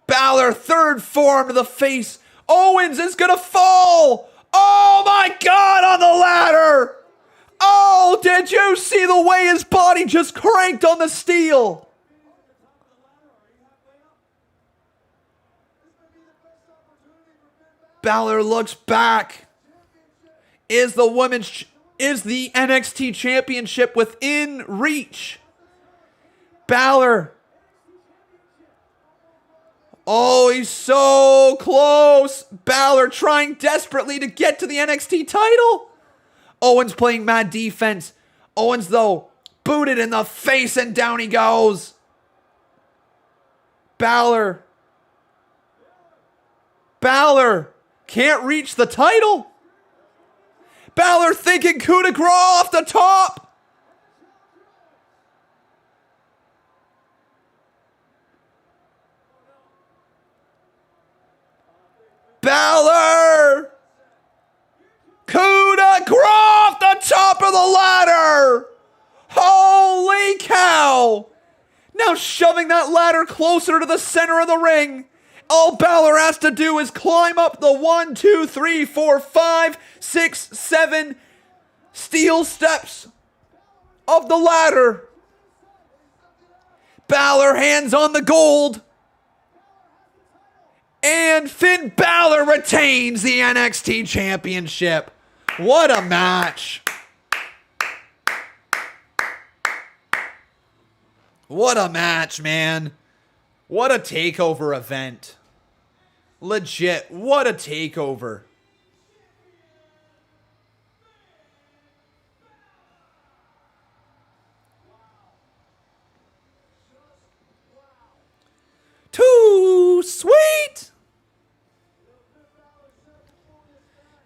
Balor, third forearm to the face. Owens is going to fall. Oh my God, on the ladder. Oh, did you see the way his body just cranked on the steel? Balor looks back. Is the NXT Championship within reach? Balor. Oh, he's so close. Balor trying desperately to get to the NXT title. Owens playing mad defense. Owens, though, booted in the face and down he goes. Balor can't reach the title. Balor thinking coup de grace off the top. Balor! Coup de grace off the top of the ladder! Holy cow! Now shoving that ladder closer to the center of the ring. All Balor has to do is climb up the 1, 2, 3, 4, 5, 6, 7 steel steps of the ladder. Balor hands on the gold. And Finn Balor retains the NXT Championship. What a match. What a match, man. What a takeover event. Legit, what a takeover. Too sweet.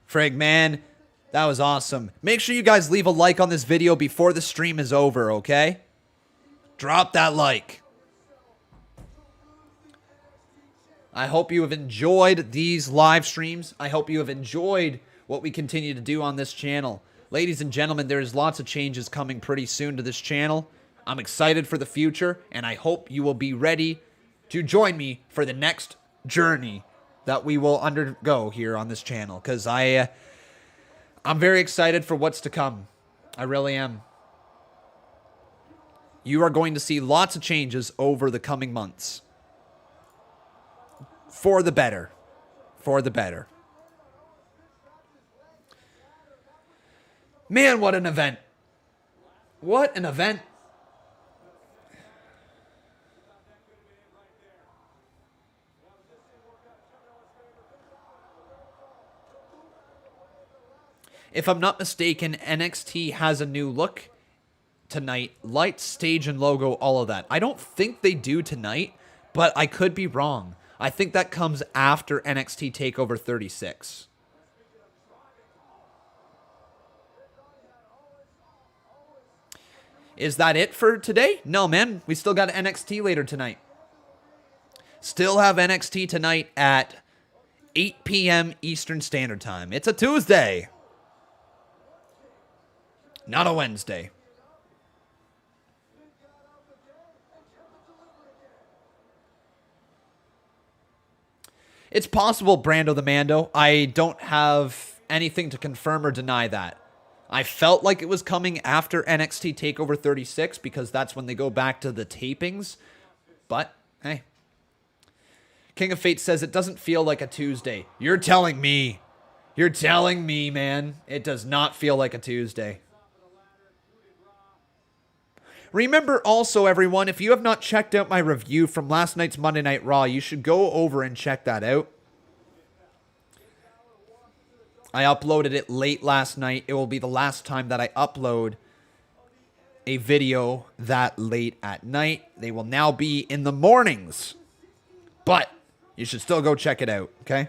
Frig, man, that was awesome. Make sure you guys leave a like on this video before the stream is over, okay? Drop that like. I hope you have enjoyed these live streams. I hope you have enjoyed what we continue to do on this channel. Ladies and gentlemen, there's lots of changes coming pretty soon to this channel. I'm excited for the future, and I hope you will be ready to join me for the next journey that we will undergo here on this channel, because I'm very excited for what's to come. I really am. You are going to see lots of changes over the coming months. For the better. For the better. Man, what an event. What an event. If I'm not mistaken, NXT has a new look tonight. Lights, stage, and logo, all of that. I don't think they do tonight, but I could be wrong. I think that comes after NXT Takeover 36. Is that it for today? No, man. We still got NXT later tonight. Still have NXT tonight at 8 p.m. Eastern Standard Time. It's a Tuesday. Not a Wednesday. It's possible, Brando the Mando. I don't have anything to confirm or deny that. I felt like it was coming after NXT TakeOver 36 because that's when they go back to the tapings. But, hey. King of Fate says it doesn't feel like a Tuesday. You're telling me. You're telling me, man. It does not feel like a Tuesday. Remember also, everyone, if you have not checked out my review from last night's Monday Night Raw, you should go over and check that out. I uploaded it late last night. It will be the last time that I upload a video that late at night. They will now be in the mornings. But you should still go check it out, okay?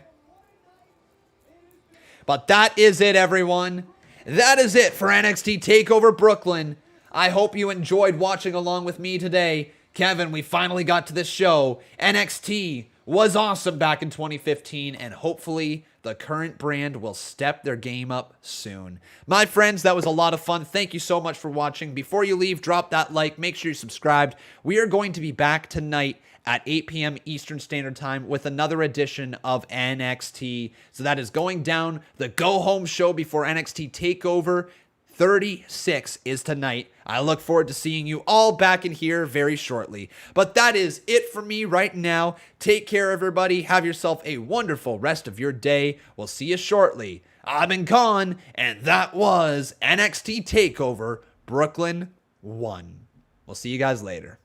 But that is it, everyone. That is it for NXT TakeOver Brooklyn. I hope you enjoyed watching along with me today. Kevin, we finally got to this show. NXT was awesome back in 2015, and hopefully the current brand will step their game up soon. My friends, that was a lot of fun. Thank you so much for watching. Before you leave, drop that like. Make sure you're subscribed. We are going to be back tonight at 8 p.m. Eastern Standard Time with another edition of NXT. So that is going down. The go-home show before NXT TakeOver 36 is tonight. I look forward to seeing you all back in here very shortly. But that is it for me right now. Take care, everybody. Have yourself a wonderful rest of your day. We'll see you shortly. I've been Khan, and that was NXT TakeOver Brooklyn 1. We'll see you guys later.